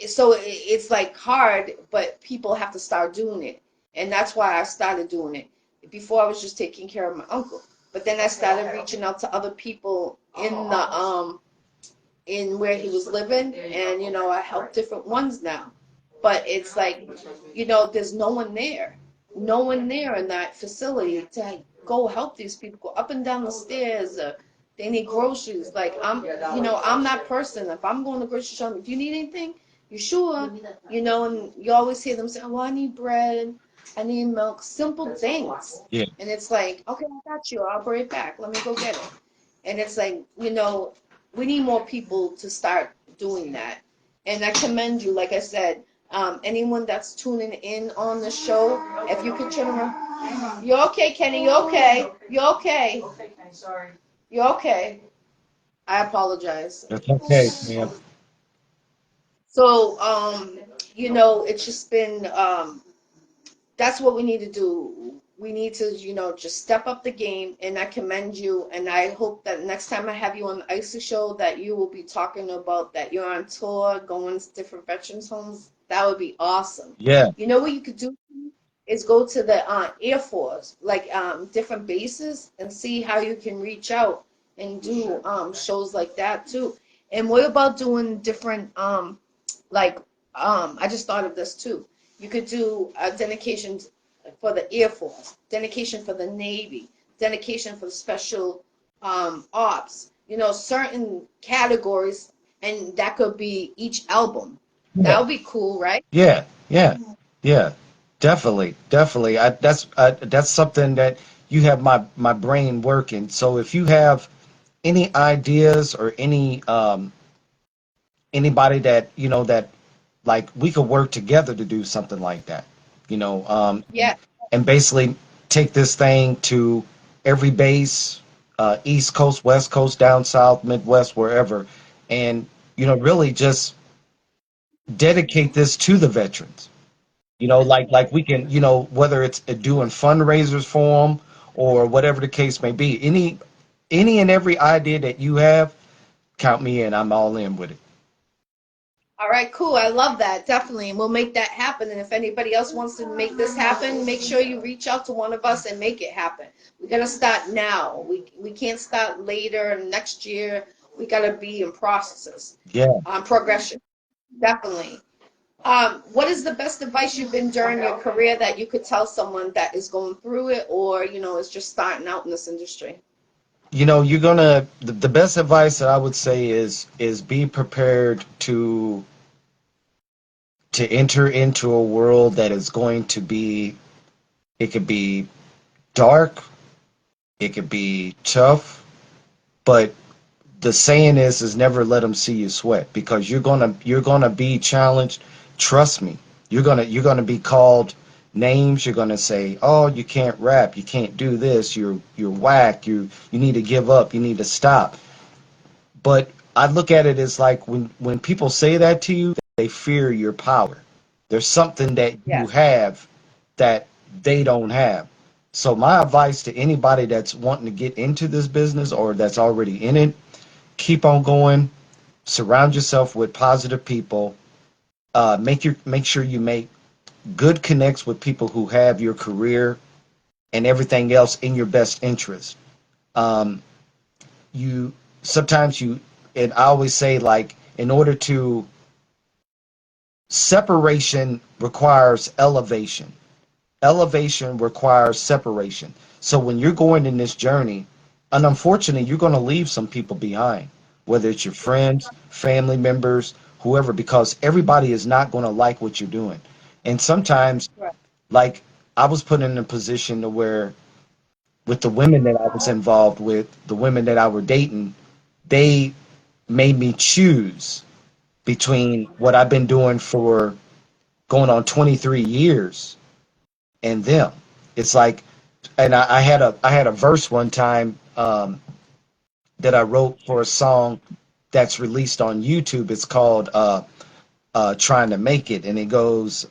so it's like hard, but people have to start doing it, and that's why I started doing it. Before I was just taking care of my uncle, but then I started reaching out to other people in where he was living, and I help different ones now. But it's like, there's no one there, no one there in that facility to go help these people go up and down the stairs. They need groceries. Like I'm that person. If I'm going to grocery shopping, do you need anything? You sure? And you always hear them say, "Well, I need bread, I need milk," simple things. Yeah. And it's like, okay, I got you. I'll be right back. Let me go get it. And it's like, we need more people to start doing that. And I commend you, like I said, anyone that's tuning in on the show, if you could turn around. You're okay, Kenny. You're okay. You're okay. Okay, Kenny, sorry. You're okay. I apologize. That's okay, man. So, it's just been, that's what we need to do. We need to, just step up the game, and I commend you. And I hope that next time I have you on the Iccy Show, that you will be talking about that you're on tour, going to different veterans homes. That would be awesome. Yeah. You know what you could do is go to the Air Force, like different bases, and see how you can reach out and do shows like that too. And what about doing different like I just thought of this too. You could do a dedication for the Air Force, dedication for the Navy, dedication for special ops. Certain categories, and that could be each album. That Yeah. would be cool, right? Yeah. Yeah. Yeah. Definitely. Definitely. That's something that you have my brain working. So if you have any ideas or anybody that that like we could work together to do something like that, you know, Yeah. and basically take this thing to every base, East Coast, West Coast, down South, Midwest, wherever, and really just dedicate this to the veterans. Like we can, whether it's doing fundraisers for them or whatever the case may be. Any and every idea that you have, count me in. I'm all in with it. All right, cool. I love that. Definitely. And we'll make that happen. And if anybody else wants to make this happen, make sure you reach out to one of us and make it happen. We got to start now. We can't start later next year. We got to be in processes, Yeah. progression. Definitely. What is the best advice you've been during your career that you could tell someone that is going through it, or, is just starting out in this industry? You're gonna the best advice that I would say is be prepared to enter into a world that is going to be, it could be dark, it could be tough, but the saying is never let them see you sweat, because you're gonna be challenged. Trust me, you're gonna be called names. You're gonna say, oh, you can't rap, you can't do this, you're whack, you need to give up, you need to stop. But I look at it as like when people say that to you, they fear your power. There's something that you Yes. have that they don't have. So my advice to anybody that's wanting to get into this business or that's already in it, keep on going. Surround yourself with positive people. Make sure you make good connects with people who have your career and everything else in your best interest. Um, you sometimes you and I always say, like, in order to separation requires elevation. Elevation requires separation. So when you're going in this journey, and unfortunately, you're going to leave some people behind, whether it's your friends, family members, whoever, because everybody is not going to like what you're doing. And sometimes, Right. like, I was put in a position to where, with the women that I was involved with, the women that I were dating, they made me choose between what I've been doing for going on 23 years and them. It's like, and I had a verse one time that I wrote for a song that's released on YouTube. It's called "Trying to Make It," and it goes,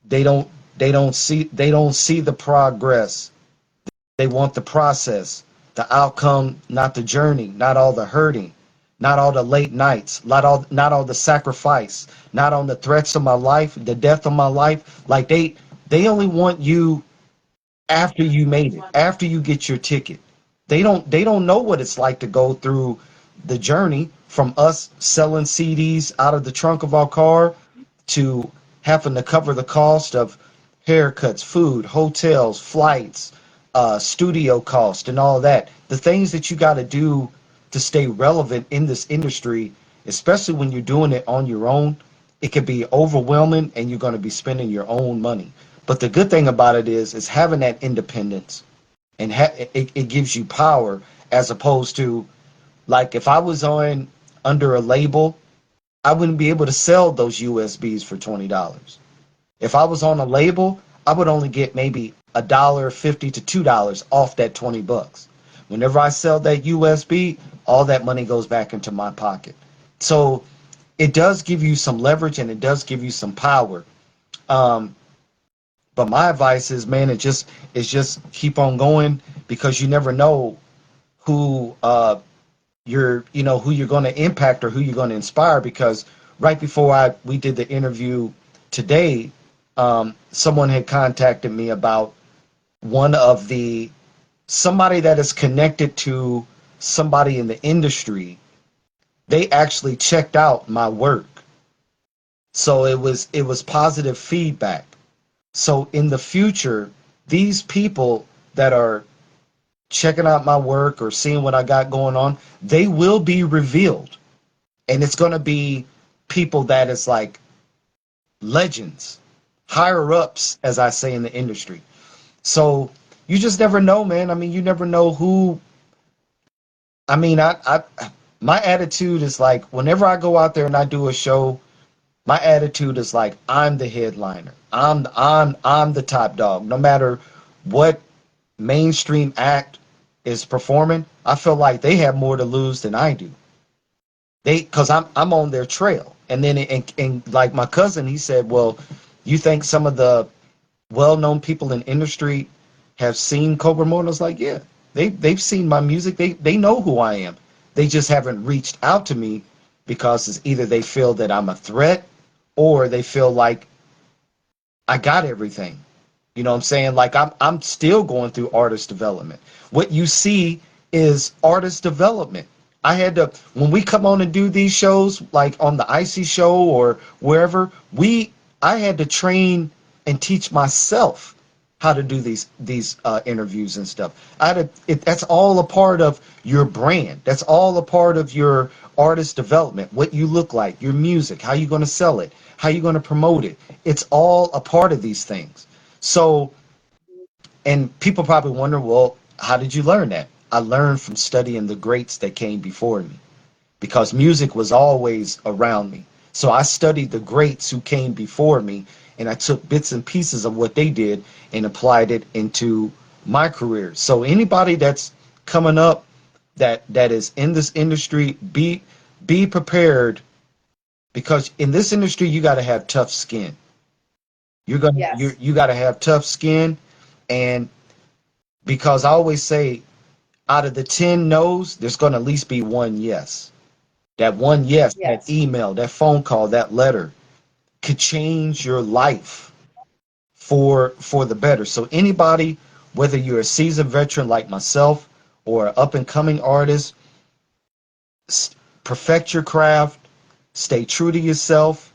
"They don't they don't see the progress. They want the process, the outcome, not the journey, not all the hurting." Not all the late nights, not all the sacrifice, not on the threats of my life, the death of my life. Like they only want you after you made it, after you get your ticket. They don't know what it's like to go through the journey from us selling CDs out of the trunk of our car to having to cover the cost of haircuts, food, hotels, flights, studio cost, and all that. The things that you got to do to stay relevant in this industry, especially when you're doing it on your own, it can be overwhelming and you're going to be spending your own money. But the good thing about it is having that independence and it gives you power as opposed to, like, if I was on under a label, I wouldn't be able to sell those USBs for $20. If I was on a label, I would only get maybe $1.50 to $2 off that $20. Whenever I sell that USB, all that money goes back into my pocket. So it does give you some leverage and it does give you some power. Um, but my advice is, man, it's just keep on going, because you never know who who you're going to impact or who you're going to inspire. Because right before I we did the interview today, someone had contacted me about one of the somebody that is connected to somebody in the industry. They actually checked out my work, so it was positive feedback. So in the future, these people that are checking out my work or seeing what I got going on, they will be revealed. And it's going to be people that is like legends, higher ups, as I say in the industry. So you just never know, man. I mean, you never know who. I mean, my attitude is like, whenever I go out there and I do a show, my attitude is like, I'm the headliner. I'm the top dog. No matter what mainstream act is performing, I feel like they have more to lose than I do. Because I'm on their trail. And then and like my cousin, he said, well, you think some of the well-known people in industry have seen Cobra Immortal? I was like, yeah, they've seen my music. They know who I am. They just haven't reached out to me because it's either they feel that I'm a threat or they feel like I got everything. You know what I'm saying? Like I'm still going through artist development. What you see is artist development. I had to, when we come on and do these shows, like on the Iccy Show or wherever, I had to train and teach myself how to do these interviews and stuff. That's all a part of your brand. That's all a part of your artist development. What you look like, your music, how you going to sell it, how you going to promote it. It's all a part of these things. So, and people probably wonder, well, how did you learn that? I learned from studying the greats that came before me, because music was always around me. So I studied the greats who came before me, and I took bits and pieces of what they did and applied it into my career. So anybody that's coming up that is in this industry, be prepared, because in this industry you got to have tough skin. Yes. You got to have tough skin, and because I always say, out of the 10 no's, there's going to at least be one yes. That one yes, that Yes. email, that phone call, that letter could change your life for the better. So anybody, whether you're a seasoned veteran like myself or an up and coming artist, perfect your craft, Stay true to yourself.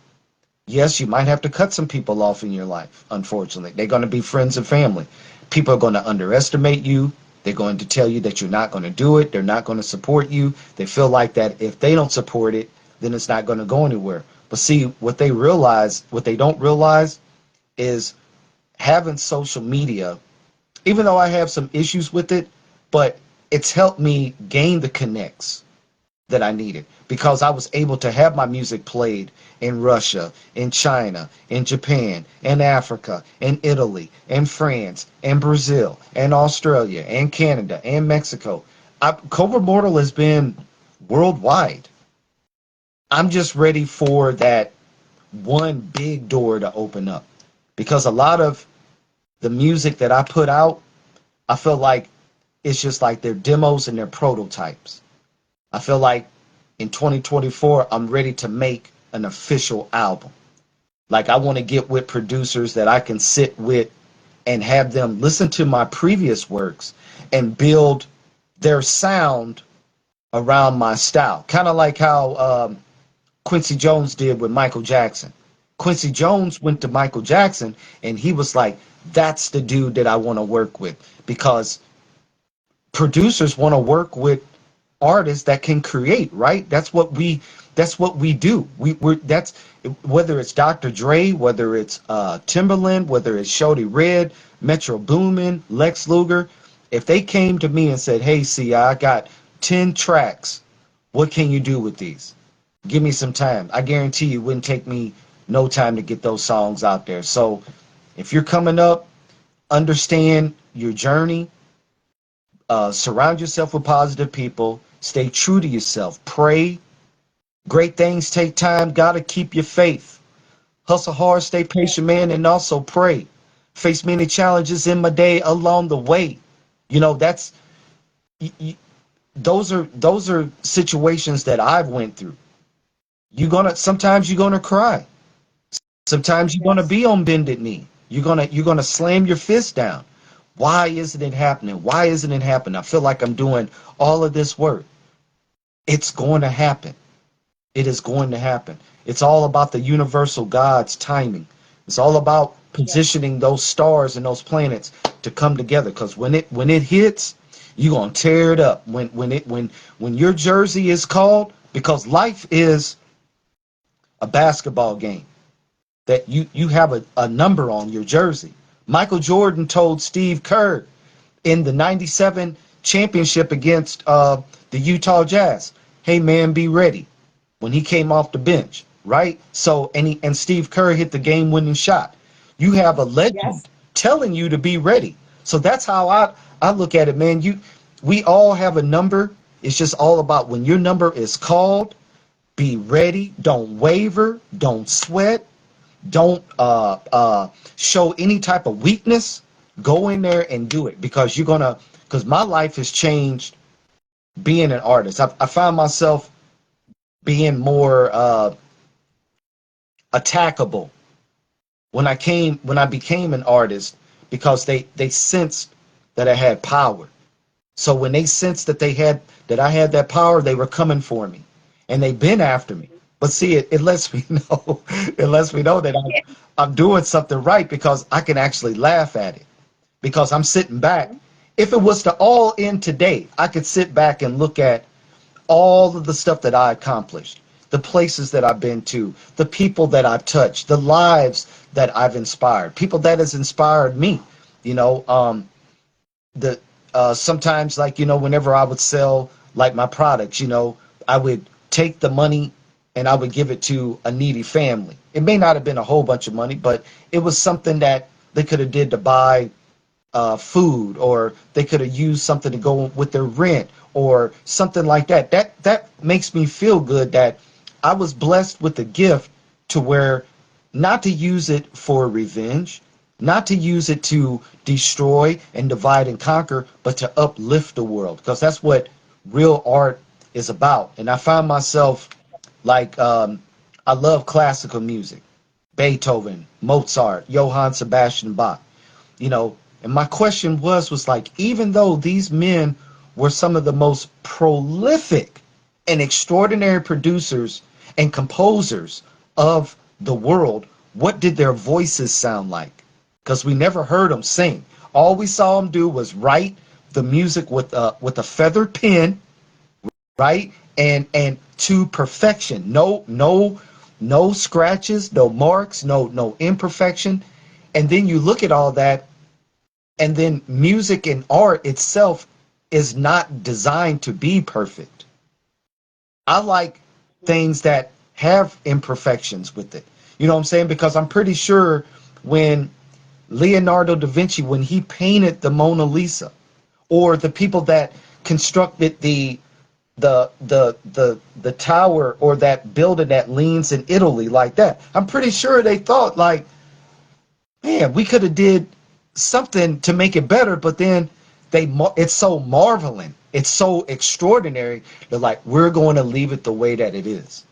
Yes, you might have to cut some people off in your life, unfortunately. They're going to be friends and family. People are going to underestimate you. They're going to tell you that you're not going to do it. They're not going to support you. They feel like that if they don't support it, then it's not going to go anywhere. But see, what they don't realize is having social media, even though I have some issues with it, but it's helped me gain the connects that I needed because I was able to have my music played in Russia, in China, in Japan, in Africa, in Italy, in France, in Brazil, and Australia, and Canada, and Mexico. Cobra Immortal has been worldwide. I'm just ready for that one big door to open up because a lot of the music that I put out, I feel like it's just like they're demos and they're prototypes. I feel like in 2024, I'm ready to make an official album. Like I want to get with producers that I can sit with and have them listen to my previous works and build their sound around my style. Kind of like how Quincy Jones did with Michael Jackson. Quincy Jones went to Michael Jackson and he was like, that's the dude that I want to work with because producers want to work with artists that can create, right? That's what we do. We're that's whether it's Dr. Dre, whether it's Timberland, whether it's Shody Red, Metro Boomin, Lex Luger. If they came to me and said, "Hey, see, I got 10 tracks. What can you do with these? Give me some time." I guarantee you it wouldn't take me no time to get those songs out there. So if you're coming up, understand your journey. Surround yourself with positive people. Stay true to yourself. Pray. Great things take time. Gotta keep your faith. Hustle hard, stay patient, man, and also pray. Face many challenges in my day along the way. You know, that's those are situations that I've went through. Sometimes you're gonna cry. Sometimes you're gonna Yes. be on bended knee. You're gonna slam your fist down. Why isn't it happening? Why isn't it happening? I feel like I'm doing all of this work. It's going to happen. It is going to happen. It's all about the universal God's timing. It's all about Yes. positioning those stars and those planets to come together. Because when it hits, you're gonna tear it up. When your jersey is called, because life is a basketball game that you have a number on your jersey. Michael Jordan told Steve Kerr in the 97 championship against the Utah Jazz, "Hey man, be ready." When he came off the bench, right? So and Steve Kerr hit the game-winning shot. You have a Yes. legend telling you to be ready. So that's how I look at it, man. We all have a number. It's just all about when your number is called, be ready. Don't waver. Don't sweat. Don't show any type of weakness. Go in there and do it because my life has changed being an artist. I found myself being more attackable when I became an artist because they sensed that I had power. So when they sensed that I had that power, they were coming for me, and they've been after me. But see, it lets me know it lets me know that I'm doing something right because I can actually laugh at it because I'm sitting back. Mhm. If it was to all end today, I could sit back and look at all of the stuff that I accomplished, the places that I've been to, the people that I've touched, the lives that I've inspired, people that has inspired me. You know, the sometimes like whenever I would sell like my products, I would take the money and I would give it to a needy family. It may not have been a whole bunch of money, but it was something that they could have did to buy food, or they could have used something to go with their rent, or something like that. That makes me feel good that I was blessed with the gift to where not to use it for revenge, not to use it to destroy and divide and conquer, but to uplift the world, because that's what real art is about. And I find myself like I love classical music, Beethoven, Mozart, Johann Sebastian Bach, you know. And my question was like, even though these men were some of the most prolific and extraordinary producers and composers of the world, what did their voices sound like? Because we never heard them sing. All we saw them do was write the music with a feathered pen, right? And to perfection. No scratches, no marks, no imperfection. And then you look at all that, and then music and art itself is not designed to be perfect. I like things that have imperfections with it. You know what I'm saying? Because I'm pretty sure when Leonardo da Vinci, when he painted the Mona Lisa, or the people that constructed the tower or that building that leans in Italy like that, I'm pretty sure they thought like, man, we could have did something to make it better, but then it's so marveling, it's so extraordinary. They're like, we're going to leave it the way that it is,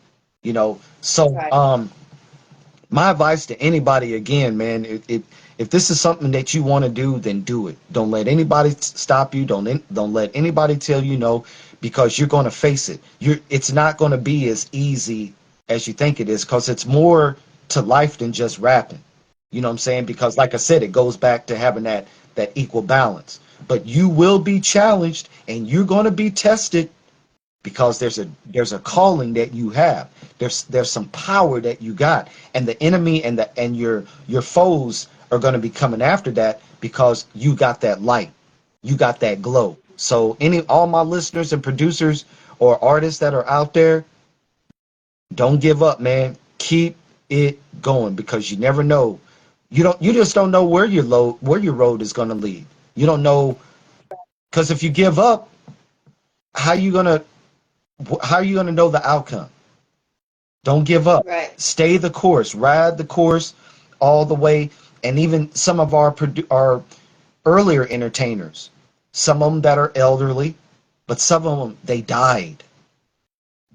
you know. So Right. my advice to anybody again, man, if this is something that you want to do, then do it. Don't let anybody stop you. Don't let anybody tell you no, because you're going to face it. It's not going to be as easy as you think it is, because it's more to life than just rapping. You know what I'm saying? Because like I said, it goes back to having that equal balance. But you will be challenged and you're going to be tested, because there's a calling that you have. There's some power that you got, and the enemy and your foes are going to be coming after that, because you got that light, you got that glow. So all my listeners and producers or artists that are out there, don't give up, man. Keep it going, because you never know. You just don't know where your road is going to lead. You don't know, because if you give up, how you gonna how are you going to know the outcome? Don't give up. Right. Stay the course. Ride the course all the way. And even some of our earlier entertainers, some of them that are elderly, but some of them, they died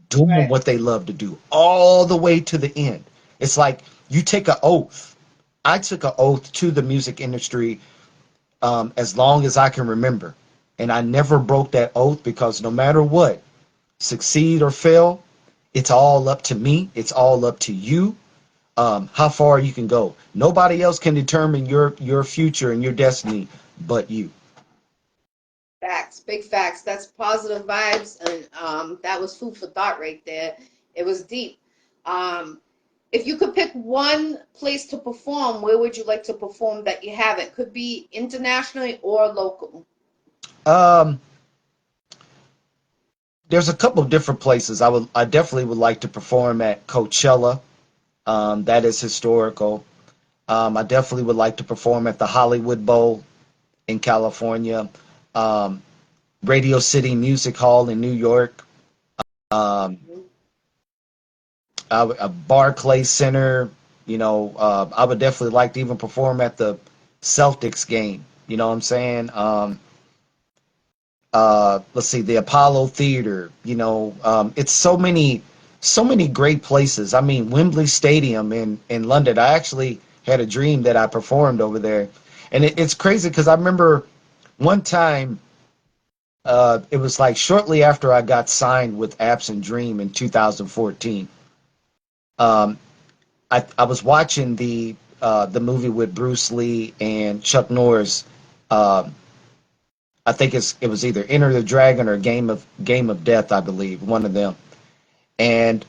doing Right. what they love to do all the way to the end. It's like you take an oath. I took an oath to the music industry, as long as I can remember. And I never broke that oath, because no matter what, succeed or fail, it's all up to me. It's all up to you. How far you can go. Nobody else can determine your future and your destiny but you. Facts, big facts. That's positive vibes, and that was food for thought right there. It was deep. Um, if you could pick one place to perform, where would you like to perform that you haven't? Could be internationally or local. Um, there's a couple of different places. I definitely would like to perform at Coachella. That is historical. I definitely would like to perform at the Hollywood Bowl in California. Um, Radio City Music Hall in New York. Um, Barclay Center. I would definitely like to even perform at the Celtics game. You know what I'm saying? Let's see, the Apollo Theater. It's so many great places. I mean, Wembley Stadium in London. I actually had a dream that I performed over there, and it's crazy because I remember one time. It was like shortly after I got signed with Absent Dream in 2014. Um, I was watching the movie with Bruce Lee and Chuck Norris. Um, I think it was either Enter the Dragon or Game of Death, I believe, one of them. And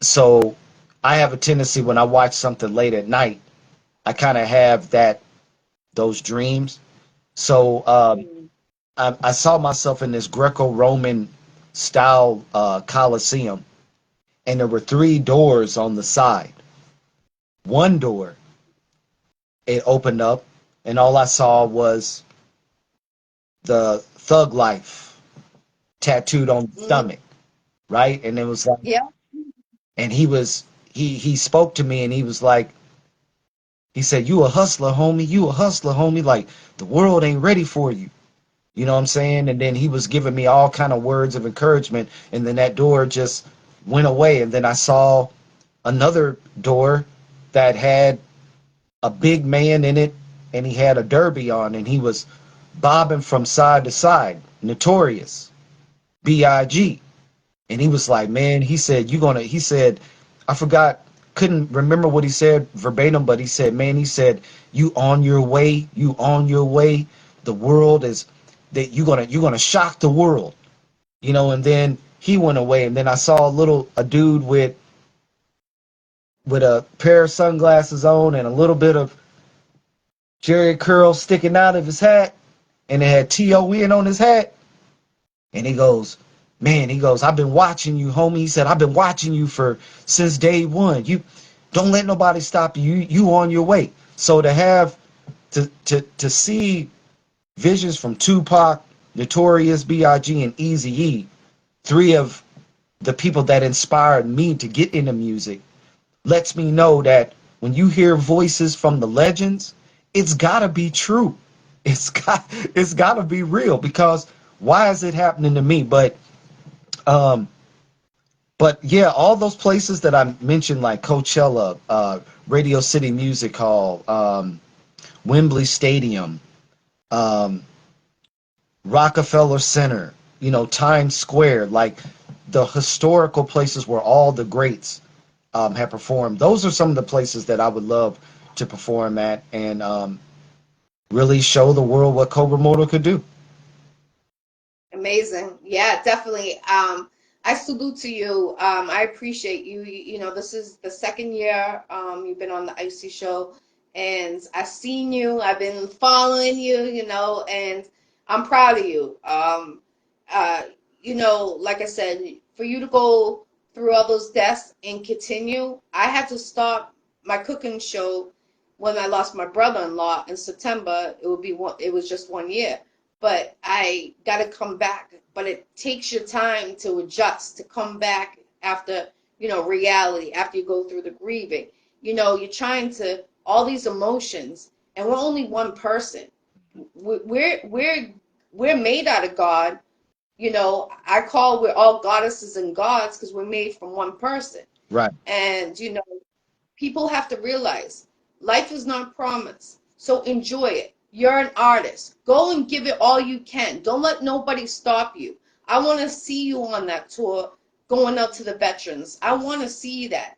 so I have a tendency when I watch something late at night, I kind of have those dreams. So I saw myself in this Greco-Roman style Colosseum, and there were three doors on the side. One door, it opened up, and all I saw was the Thug Life tattooed on the Mm, stomach, right? And it was like, yeah. and he spoke to me, and he was like, he said, "You a hustler, homie. You a hustler, homie. Like the world ain't ready for you." You know what I'm saying? And then he was giving me all kind of words of encouragement, and then that door just went away, and then I saw another door that had a big man in it, and he had a derby on, and he was bobbing from side to side. Notorious, Big. And he was like, man, he said, he said, I forgot, couldn't remember what he said verbatim, but he said, man, he said, you on your way, you on your way. The world is that you're gonna shock the world, and then he went away, and then I saw a dude with a pair of sunglasses on and a little bit of Jerry curl sticking out of his hat, and it had TON on his hat. And he goes, man, he goes, I've been watching you, homie. He said, I've been watching you for since day one. You don't let nobody stop you. You on your way. So to have to see visions from Tupac, Notorious B.I.G., and Eazy-E, three of the people that inspired me to get into music, lets me know that when you hear voices from the legends, it's gotta be true. It's gotta be real, because why is it happening to me? Um but yeah, all those places that I mentioned, like Coachella, Radio City Music Hall, Wembley Stadium, um, Rockefeller Center, Times Square, like the historical places where all the greats have performed. Those are some of the places that I would love to perform at, and really show the world what Cobra Immortal could do. Amazing. Yeah, definitely. I salute to you. I appreciate you. This is the second year you've been on the Iccy Show, and I've seen you. I've been following you, and I'm proud of you. Uh, like I said, for you to go through all those deaths and continue, I had to stop my cooking show when I lost my brother-in-law in September. It was just 1 year, but I got to come back. But it takes your time to adjust, to come back after, reality, after you go through the grieving. You're trying to, all these emotions, and we're only one person. We're made out of God. We're all goddesses and gods because we're made from one person. Right. And, people have to realize life is not promised. So enjoy it. You're an artist. Go and give it all you can. Don't let nobody stop you. I want to see you on that tour going out to the veterans. I want to see that.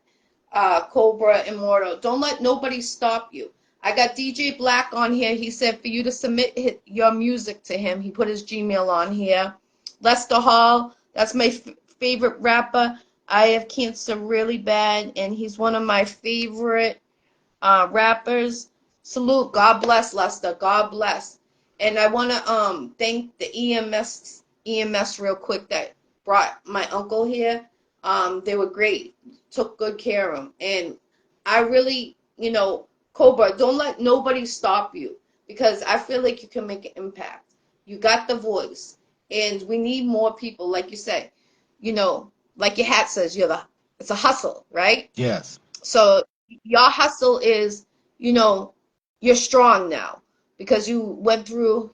Cobra Immortal. Don't let nobody stop you. I got DJ Black on here. He said for you to submit your music to him. He put his Gmail on here. Lester Hall, that's my favorite rapper. I have cancer really bad, and he's one of my favorite rappers. Salute. God bless, Lester. God bless. And I want to thank the EMS real quick that brought my uncle here. They were great. Took good care of him. And I really, Cobra, don't let nobody stop you, because I feel like you can make an impact. You got the voice, and we need more people, like you say. Like your hat says, it's a hustle, right? Yes. So your hustle is, you know, you're strong now because you went through,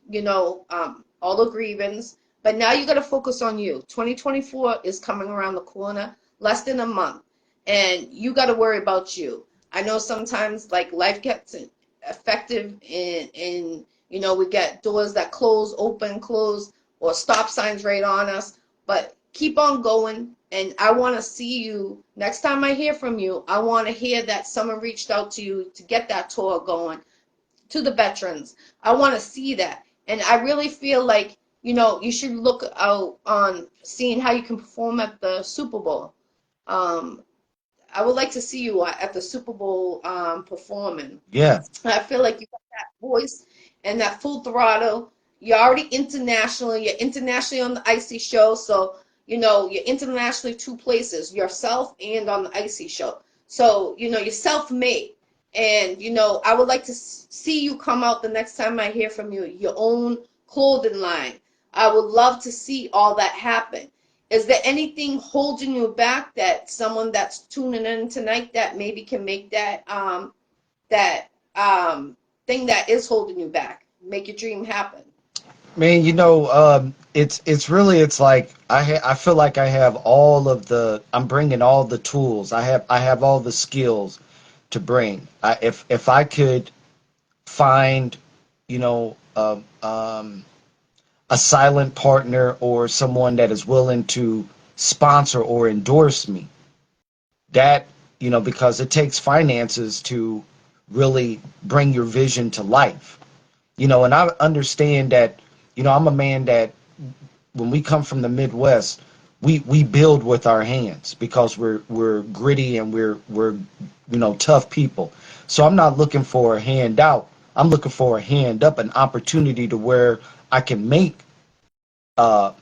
all the grievance, but now you got to focus on you. 2024 is coming around the corner, less than a month, and you got to worry about you. I know sometimes like life gets effective and we get doors that close, open, close, or stop signs right on us, but keep on going. And I want to see you next time I hear from you. I want to hear that someone reached out to you to get that tour going to the veterans. I want to see that. And I really feel like, you should look out on seeing how you can perform at the Super Bowl. Um, I would like to see you at the Super Bowl performing. Yeah. I feel like you got that voice and that full throttle. You're already international. You're internationally on the Iccy Show, so you're internationally two places, yourself and on the Iccy Show. So you're self-made, and I would like to see you come out the next time I hear from you. Your own clothing line. I would love to see all that happen. Is there anything holding you back that someone that's tuning in tonight that maybe can make that thing that is holding you back? Make your dream happen. Man, it's like I feel like I'm bringing all the tools. I have all the skills to bring. If I could find, you know, a silent partner or someone that is willing to sponsor or endorse me, that because it takes finances to really bring your vision to life. And I understand that, I'm a man that when we come from the Midwest, we build with our hands because we're gritty and we're tough people. So I'm not looking for a handout. I'm looking for a hand up, an opportunity to where I can make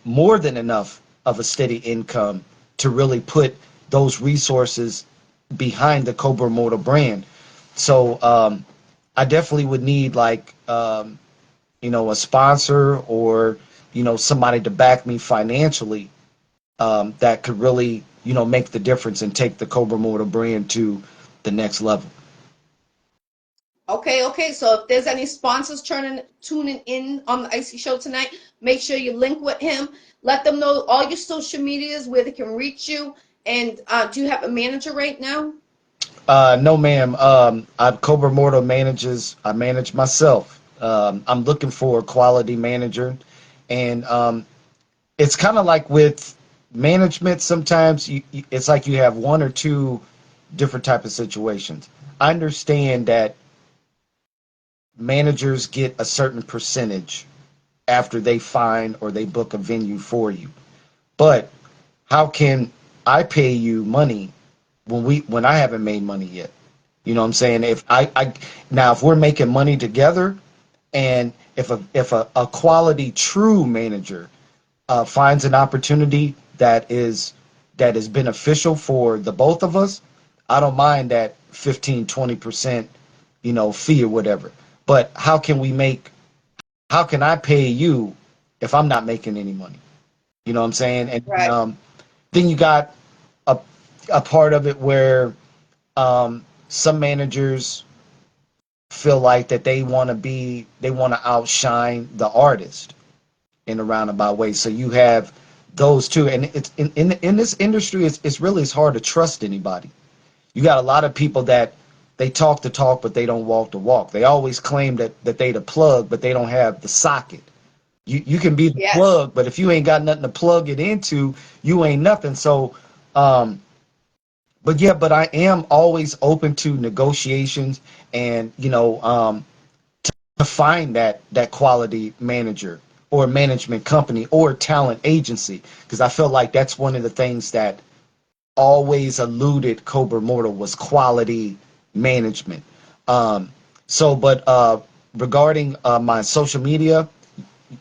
more than enough of a steady income to really put those resources behind the Cobra Immortal brand. So I definitely would need like a sponsor or somebody to back me financially that could really make the difference and take the Cobra Immortal brand to the next level. Okay. So if there's any sponsors tuning in on the Iccy Show tonight, make sure you link with him. Let them know all your social medias where they can reach you. And do you have a manager right now? No, ma'am. Cobra Immortal manages. I manage myself. I'm looking for a quality manager, and it's kind of like with management. Sometimes it's like you have one or two different type of situations. I understand that managers get a certain percentage after they find or they book a venue for you. But how can I pay you money when I haven't made money yet? You know what I'm saying? If I now if we're making money together and if a quality true manager finds an opportunity that is beneficial for the both of us, I don't mind that 15-20% fee or whatever. But how can I pay you if I'm not making any money? You know what I'm saying? And Right. then you got a a part of it where some managers feel like that they want to outshine the artist in a roundabout way. So you have those two, and it's in this industry, it's hard to trust anybody. You got a lot of people that they talk the talk, but they don't walk the walk. They always claim that they the plug, but they don't have the socket. You can be the Yes. plug, but if you ain't got nothing to plug it into, you ain't nothing. So, um, but yeah, but I am always open to negotiations and to find that quality manager or management company or talent agency because I feel like that's one of the things that always eluded Cobra Immortal was quality management. Um, but regarding my social media,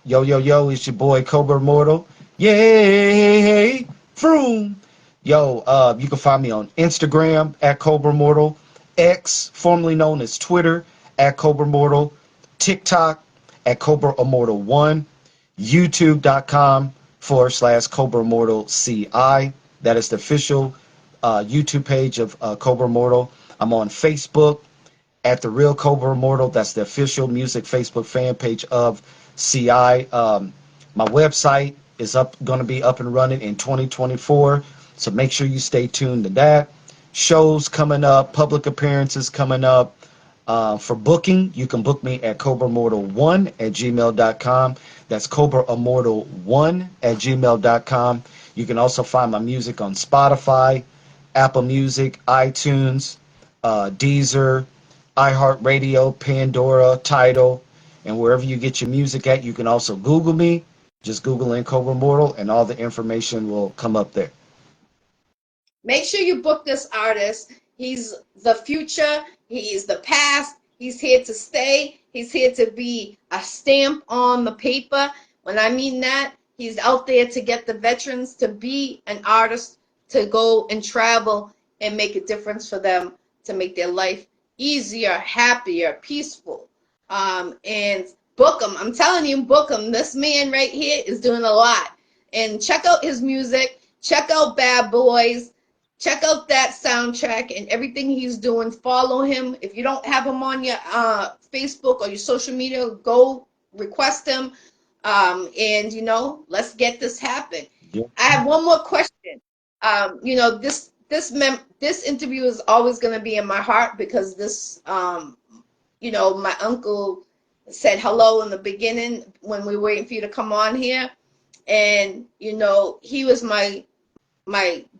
yo, it's your boy Cobra Immortal. Yay, Froom. Yo, you can find me on Instagram at Cobra Immortal, X, formerly known as Twitter, at Cobra Immortal, TikTok at Cobra Immortal 1, YouTube.com/ Cobra Immortal CI. That is the official YouTube page of Cobra Immortal. I'm on Facebook at the Real Cobra Immortal. That's the official music Facebook fan page of CI. My website is going to be up and running in 2024, so make sure you stay tuned to that. Shows coming up, public appearances coming up. For booking, you can book me at Cobra Immortal 1 at gmail.com. That's Cobra Immortal 1 at gmail.com. You can also find my music on Spotify, Apple Music, iTunes, Deezer, iHeartRadio, Pandora, Tidal, and wherever you get your music at. You can also Google me. Just Google in Cobra Immortal, and all the information will come up there. Make sure you book this artist. He's the future. He's the past. He's here to stay. He's here to be a stamp on the paper. When I mean that, he's out there to get the veterans to be an artist, to go and travel and make a difference for them, to make their life easier, happier, peaceful. And book him. I'm telling you, book him. This man right here is doing a lot. And check out his music. Check out Bad Boys. Check out that soundtrack and everything he's doing. Follow him. If you don't have him on your Facebook or your social media, go request him. And let's get this happen. Yeah. I have one more question. This interview is always going to be in my heart because my uncle said hello in the beginning when we were waiting for you to come on here, and he was my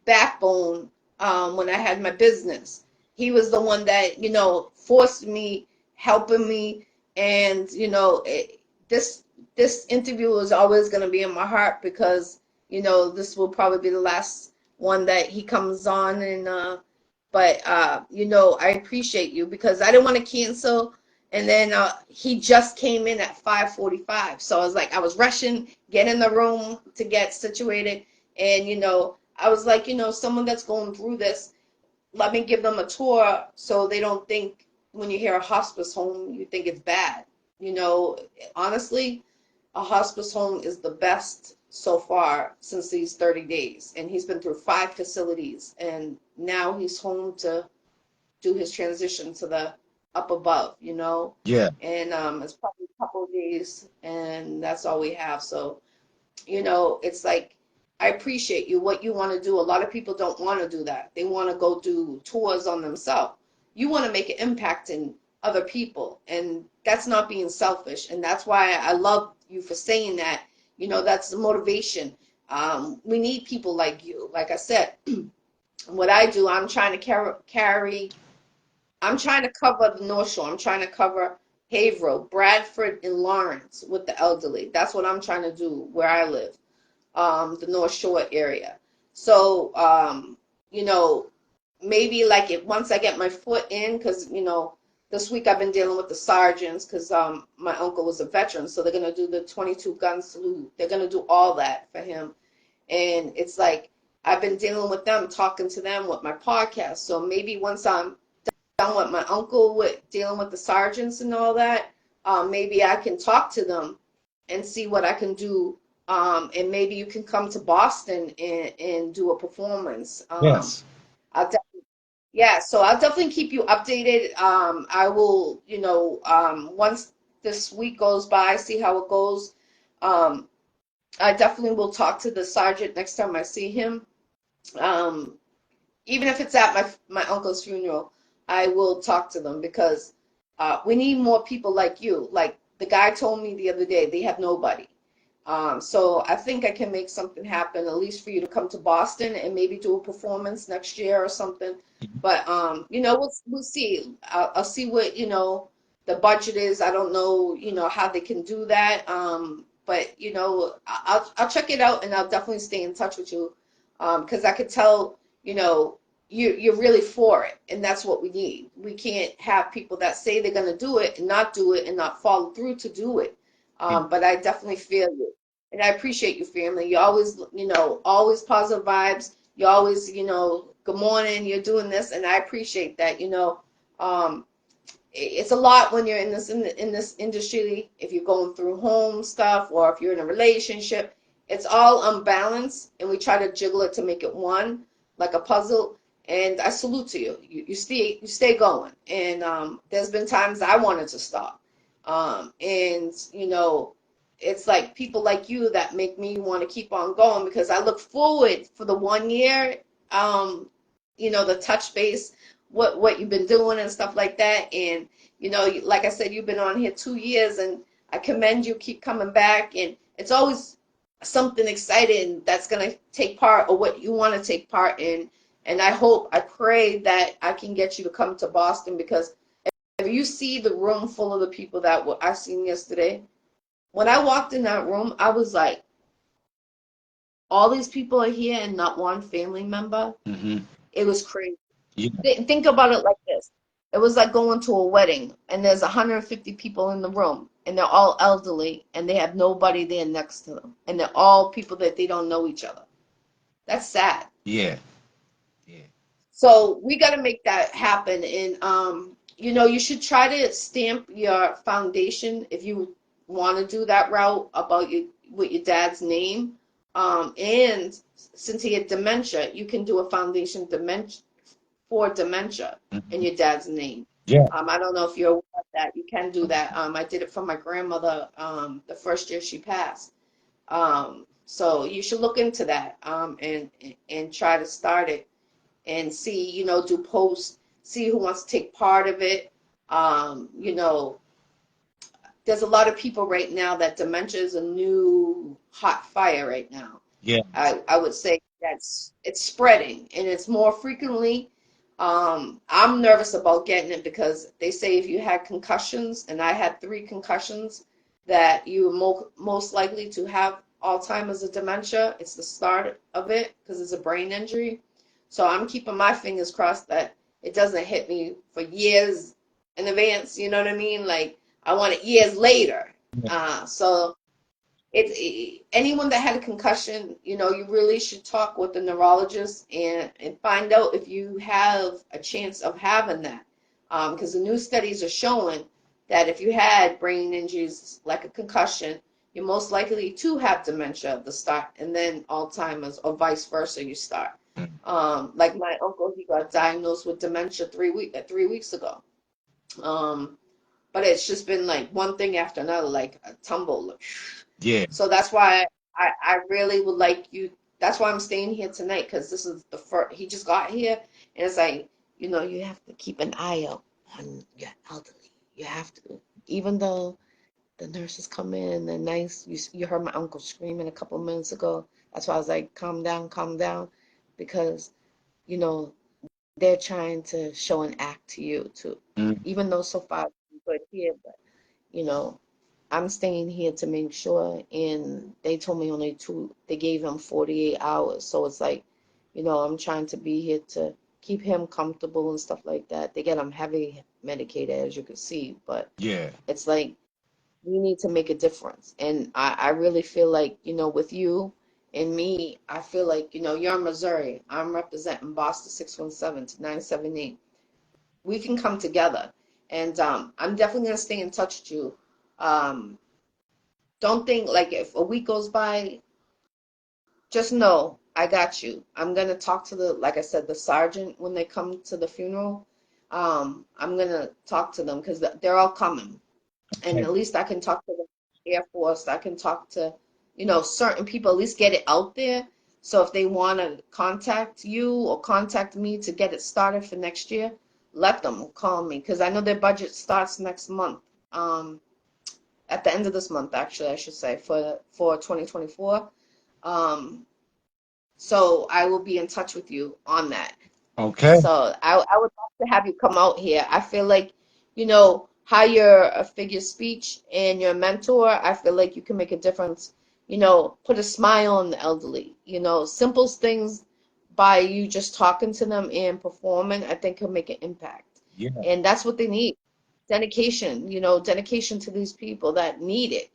backbone when I had my business. He was the one that, forced me, helping me, and this interview is always going to be in my heart because this will probably be the last one that he comes on, and but I appreciate you because I didn't want to cancel, and then he just came in at 5:45, so I was like, I was rushing, get in the room to get situated, and I was like, someone that's going through this, let me give them a tour so they don't think when you hear a hospice home, you think it's bad. You know, Honestly, a hospice home is the best so far since these 30 days. And he's been through 5 facilities, and now he's home to do his transition to the up above. Yeah. And it's probably a couple of days, and that's all we have. So it's like, I appreciate you, what you want to do. A lot of people don't want to do that. They want to go do tours on themselves. You want to make an impact in other people, and that's not being selfish. And that's why I love you for saying that. That's the motivation. We need people like you. Like I said, what I do, I'm trying to I'm trying to cover the North Shore. I'm trying to cover Haverhill, Bradford, and Lawrence with the elderly. That's what I'm trying to do where I live, the North Shore area. So, maybe like once I get my foot in, because, this week I've been dealing with the sergeants because my uncle was a veteran. So they're going to do the 22 gun salute. They're going to do all that for him. And it's like, I've been dealing with them, talking to them with my podcast. So maybe once I'm done with my uncle with dealing with the sergeants and all that, maybe I can talk to them and see what I can do. And maybe you can come to Boston and do a performance. Yes. I'll de- yeah, so I'll definitely keep you updated. I will, once this week goes by, see how it goes. Um, I definitely will talk to the sergeant next time I see him. Um, Even if it's at my uncle's funeral, I will talk to them because we need more people like you. Like the guy told me the other day, they have nobody. So I think I can make something happen, at least for you to come to Boston and maybe do a performance next year or something. But we'll see. I'll see what the budget is. I don't know how they can do that. But I'll check it out, and I'll definitely stay in touch with you because I could tell you're really for it, and that's what we need. We can't have people that say they're going to do it and not follow through to do it. But I definitely feel you. And I appreciate you, family. You always, always positive vibes. You always, good morning, you're doing this, and I appreciate that. Um, it's a lot when you're in this industry. If you're going through home stuff or if you're in a relationship, it's all unbalanced, and we try to jiggle it to make it one, like a puzzle. And I salute to you. You stay going. And there's been times I wanted to stop. And it's like people like you that make me want to keep on going because I look forward for the 1 year, the touch base, what you've been doing and stuff like that. And like I said, you've been on here 2 years, and I commend you. Keep coming back, and it's always something exciting that's gonna take part or what you want to take part in. And I pray that I can get you to come to Boston because if you see the room full of the people that I seen yesterday, when I walked in that room, I was like, all these people are here and not one family member. Mm-hmm. It was crazy. Yeah. Think about it like this. It was like going to a wedding and there's 150 people in the room and they're all elderly and they have nobody there next to them. And they're all people that they don't know each other. That's sad. Yeah. Yeah. So we got to make that happen. And, you should try to stamp your foundation if you want to do that route about with your dad's name. And since he had dementia, you can do a foundation for dementia in Mm-hmm. your dad's name. Yeah. I don't know if you're aware of that. You can do that. I did it for my grandmother the first year she passed. So you should look into that and try to start it and see, do posts, see who wants to take part of it. There's a lot of people right now that dementia is a new hot fire right now. Yeah. I would say it's spreading and it's more frequently. I'm nervous about getting it because they say if you had concussions, and I had 3 concussions, that you were most likely to have Alzheimer's or dementia. It's the start of it because it's a brain injury. So I'm keeping my fingers crossed that it doesn't hit me for years in advance. You know what I mean? Like I want it years later. So anyone that had a concussion, you really should talk with the neurologist and find out if you have a chance of having that. Because the new studies are showing that if you had brain injuries like a concussion, you're most likely to have dementia at the start, and then Alzheimer's, or vice versa, you start. Like my uncle, he got diagnosed with dementia 3 weeks ago. But it's just been like one thing after another, like a tumble. Yeah. So that's why I really would like you. That's why I'm staying here tonight, because this is the first. He just got here, and it's like, you have to keep an eye out on your elderly. You have to, even though the nurses come in and they're nice. You heard my uncle screaming a couple minutes ago. That's why I was like, calm down, because you know they're trying to show an act to you too. Mm. Even though so far I'm good here, but you know I'm staying here to make sure, and they told me they gave him 48 hours. So it's like, I'm trying to be here to keep him comfortable and stuff like that. They get him heavy medicated, as you can see, but Yeah. it's like we need to make a difference. And I really feel like, with you and me, I feel like, you're in Missouri. I'm representing Boston 617 to 978. We can come together. And I'm definitely going to stay in touch with you. Um, don't think like if a week goes by, just know I got you. I'm gonna talk to like I said, the sergeant when they come to the funeral. I'm gonna talk to them because they're all coming, and Okay. at least I can talk to the Air Force. I can talk to, certain people. At least get it out there. So if they want to contact you or contact me to get it started for next year, let them call me because I know their budget starts next month. Um, at the end of this month, actually, I should say, for 2024. Um, so I will be in touch with you on that. Okay. So I would love to have you come out here. I feel like, how you're a figure speech and you're a mentor, I feel like you can make a difference, put a smile on the elderly, simple things by you just talking to them and performing, I think can make an impact. Yeah. And that's what they need. Dedication, dedication to these people that need it.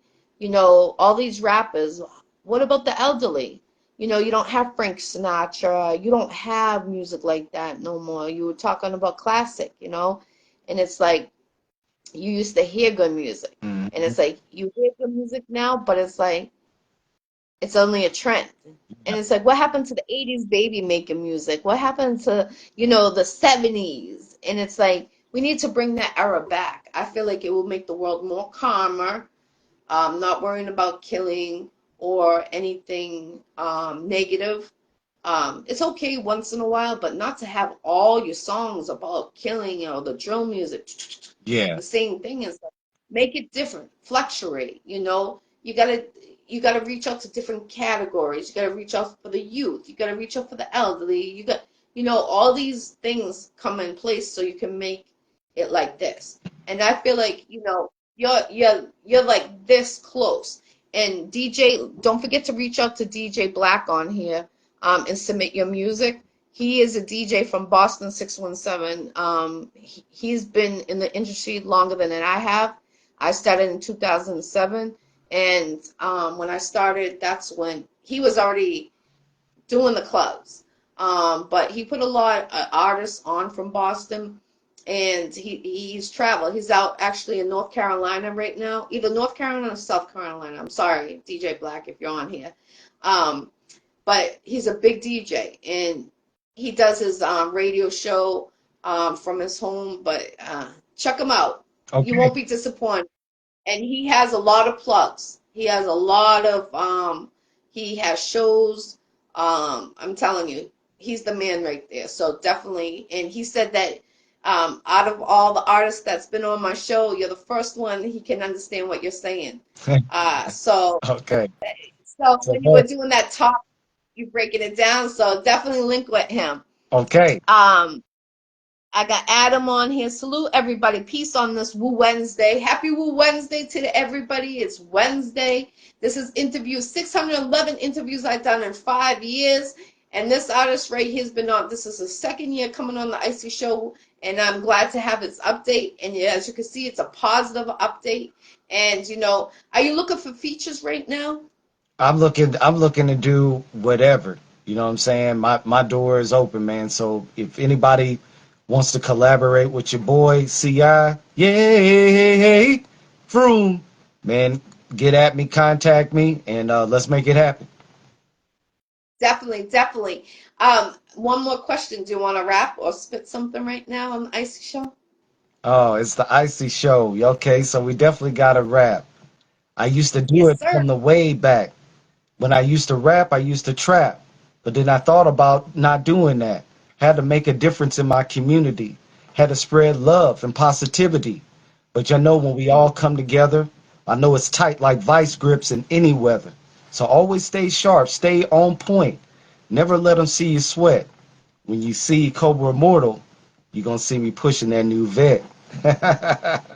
All these rappers, what about the elderly? You don't have Frank Sinatra. You don't have music like that no more. You were talking about classic, and it's like you used to hear good music. And Mhm. it's like you hear good music now, but it's like it's only a trend. And it's like, what happened to the 80s baby making music? What happened to, the 70s? And it's like, we need to bring that era back. I feel like it will make the world more calmer, not worrying about killing or anything negative. It's okay once in a while, but not to have all your songs about killing or the drill music, Yeah. the same thing. Is like, make it different, fluctuate. You gotta reach out to different categories. You gotta reach out for the youth. You gotta reach out for the elderly. All these things come in place so you can make it like this. And I feel like you're like this close. And DJ, don't forget to reach out to DJ Black on here, and submit your music. He is a DJ from Boston 617. He's been in the industry longer than I have. I started in 2007. And when I started, that's when he was already doing the clubs. But he put a lot of artists on from Boston, and he's traveled. He's out actually in North Carolina right now, either North Carolina or South Carolina. I'm sorry, DJ Black, if you're on here. Um, but he's a big DJ, and he does his radio show from his home. But check him out. You Okay. won't be disappointed. And he has a lot of plugs. He has a lot of he has shows. I'm telling you, he's the man right there. So definitely, and he said that out of all the artists that's been on my show, you're the first one he can understand what you're saying. Uh, so Okay. so So when you were look. doing that talk. You breaking it down, so definitely link with him. Okay. I got Adam on here. Salute everybody. Peace on this Woo Wednesday. Happy Woo Wednesday to everybody. It's Wednesday. This is interview 611 interviews I've done in 5 years. And this artist right here has been on. This is the second year coming on the Iccy Show. And I'm glad to have its update. And as you can see, it's a positive update. And are you looking for features right now? I'm looking to do whatever. You know what I'm saying? My door is open, man. So if anybody wants to collaborate with your boy, CI, yay, Froom, man, get at me, contact me, and let's make it happen. Definitely, definitely. One more question. Do you want to rap or spit something right now on the Icy Show? Oh, it's the Icy Show. Okay, so we definitely got to rap. I used to do Yes, it sir. from the way back. When I used to rap, I used to trap. But then I thought about not doing that. Had to make a difference in my community. Had to spread love and positivity. But you know, when we all come together, I know it's tight like vice grips in any weather. So always stay sharp, stay on point. Never let them see you sweat. When you see Cobra Immortal, you're going to see me pushing that new vet.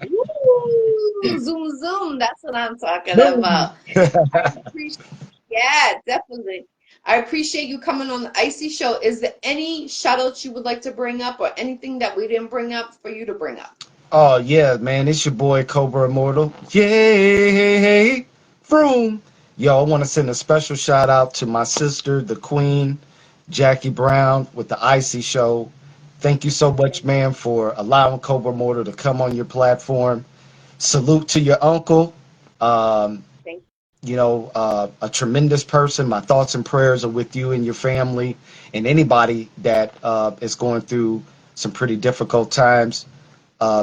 Ooh, zoom, zoom. That's what I'm talking Boom. about. I appreciate, yeah, definitely. I appreciate you coming on the Icy Show. Is there any shout outs you would like to bring up or anything that we didn't bring up for you to bring up? Oh yeah, man, it's your boy Cobra Immortal. Yay, Vroom. Yo, I want to send a special shout out to my sister, the Queen, Jackie Brown, with the Icy Show. Thank you so much, Thank man, for allowing Cobra Immortal to come on your platform. Salute to your uncle. Um, thank a tremendous person. My thoughts and prayers are with you and your family and anybody that is going through some pretty difficult times.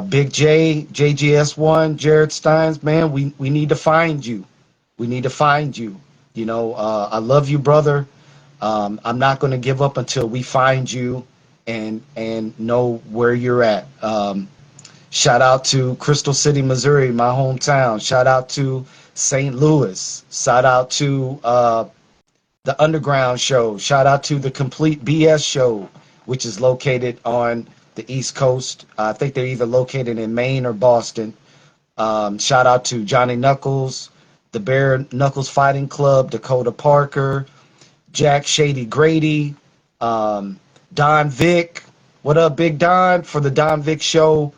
Big J, JGS1, Jared Steins, man, we need to find you. We need to find you. I love you, brother. I'm not going to give up until we find you and know where you're at. Shout out to Crystal City, Missouri, my hometown. Shout out to St. Louis. Shout out to the Underground Show. Shout out to the Complete BS Show, which is located on the East Coast. I think they're either located in Maine or Boston. Shout out to Johnny Knuckles, the Bare Knuckles Fighting Club, Dakota Parker, Jack Shady Grady, um, Don Vick. What up, Big Don? For the Don Vick Show.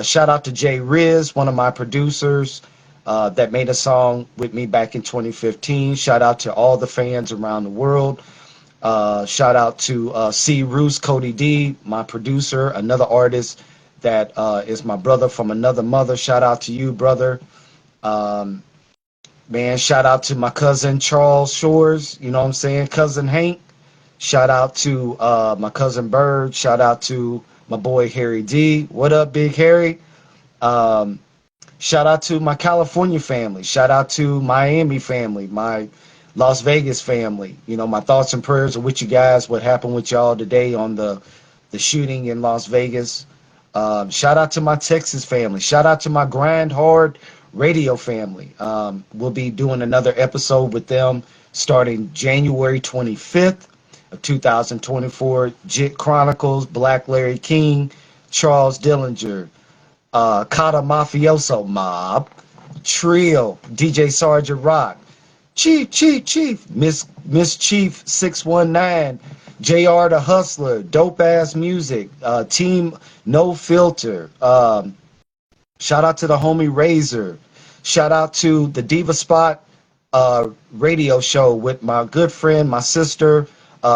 Shout out to Jay Riz, one of my producers that made a song with me back in 2015. Shout out to all the fans around the world. Shout out to C. Roos, Cody D, my producer, another artist that is my brother from another mother. Shout out to you, brother. Um, Man, shout out to my cousin Charles Shores. You know what I'm saying? Cousin Hank. Shout out to my cousin Bird. Shout out to my boy Harry D. What up, Big Harry? Um, Shout out to my California family. Shout out to Miami family, my Las Vegas family. My thoughts and prayers are with you guys. What happened with y'all today on the shooting in Las Vegas. Shout out to my Texas family. Shout out to my Grind Hard Radio family. We'll be doing another episode with them starting January 25th of 2024. Jit Chronicles, Black Larry King, Charles Dillinger, Kata Mafioso Mob, Trio, DJ Sergeant Rock, Chief, Miss Chief 619, JR the Hustler, Dope Ass Music, Team No Filter. Shout out to the homie Razor. Shout out to the Diva Spot radio show with my good friend, my sister,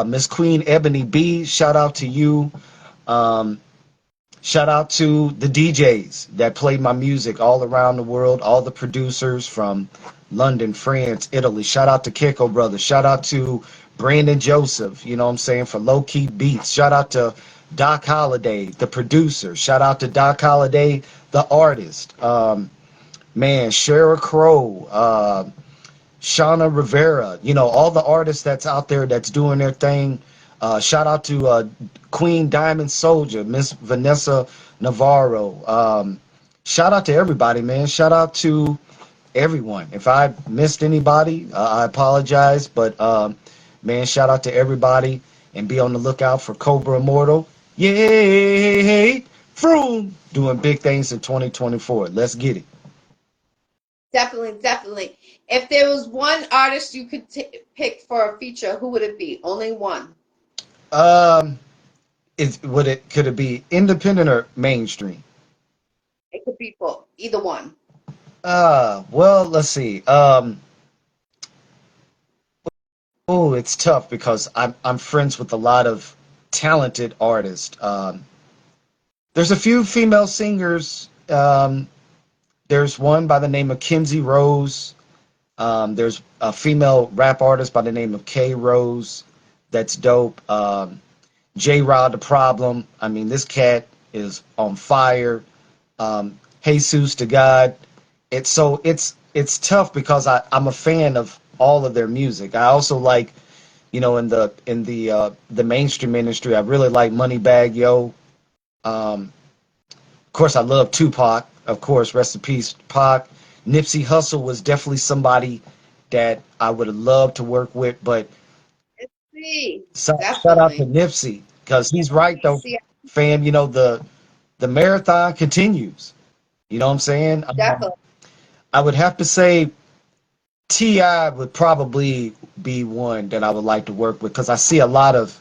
Miss Queen Ebony B. Shout out to you. Um, Shout out to the DJs that played my music all around the world, all the producers from London, France, Italy. Shout out to Kiko Brothers. Shout out to Brandon Joseph, you know what I'm saying, for Low Key Beats. Shout out to Doc Holliday, the producer. Shout out to Doc Holliday, the artist. Man, Sheryl Crow, Shauna Rivera, all the artists that's out there that's doing their thing. Shout out to Queen Diamond Soldier, Miss Vanessa Navarro. Shout out to everybody, man. Shout out to everyone. If I missed anybody, I apologize. But man, shout out to everybody and be on the lookout for Cobra Immortal. Yay! Froom! Doing big things in 2024. Let's get it. Definitely, definitely. If there was one artist you could pick for a feature, who would it be? Only one. Um, could it be independent or mainstream? It could be both, either one. Well, let's see. Oh, it's tough because I'm friends with a lot of talented artists. There's a few female singers. There's one by the name of Kinsey Rose. There's a female rap artist by the name of K Rose. That's dope. J Rod the Problem. I mean, this cat is on fire. Jesus to God. It's tough because I'm a fan of all of their music. I also like, in the mainstream industry, I really like Moneybagg Yo. Of course, I love Tupac. Of course, rest in peace, Pac. Nipsey Hussle was definitely somebody that I would have loved to work with. But Let's see. shout out to Definitely. Nipsey because he's right though, See, fam. The marathon continues. You know what I'm saying? definitely. I would have to say Ti would probably be one that I would like to work with because I see a lot of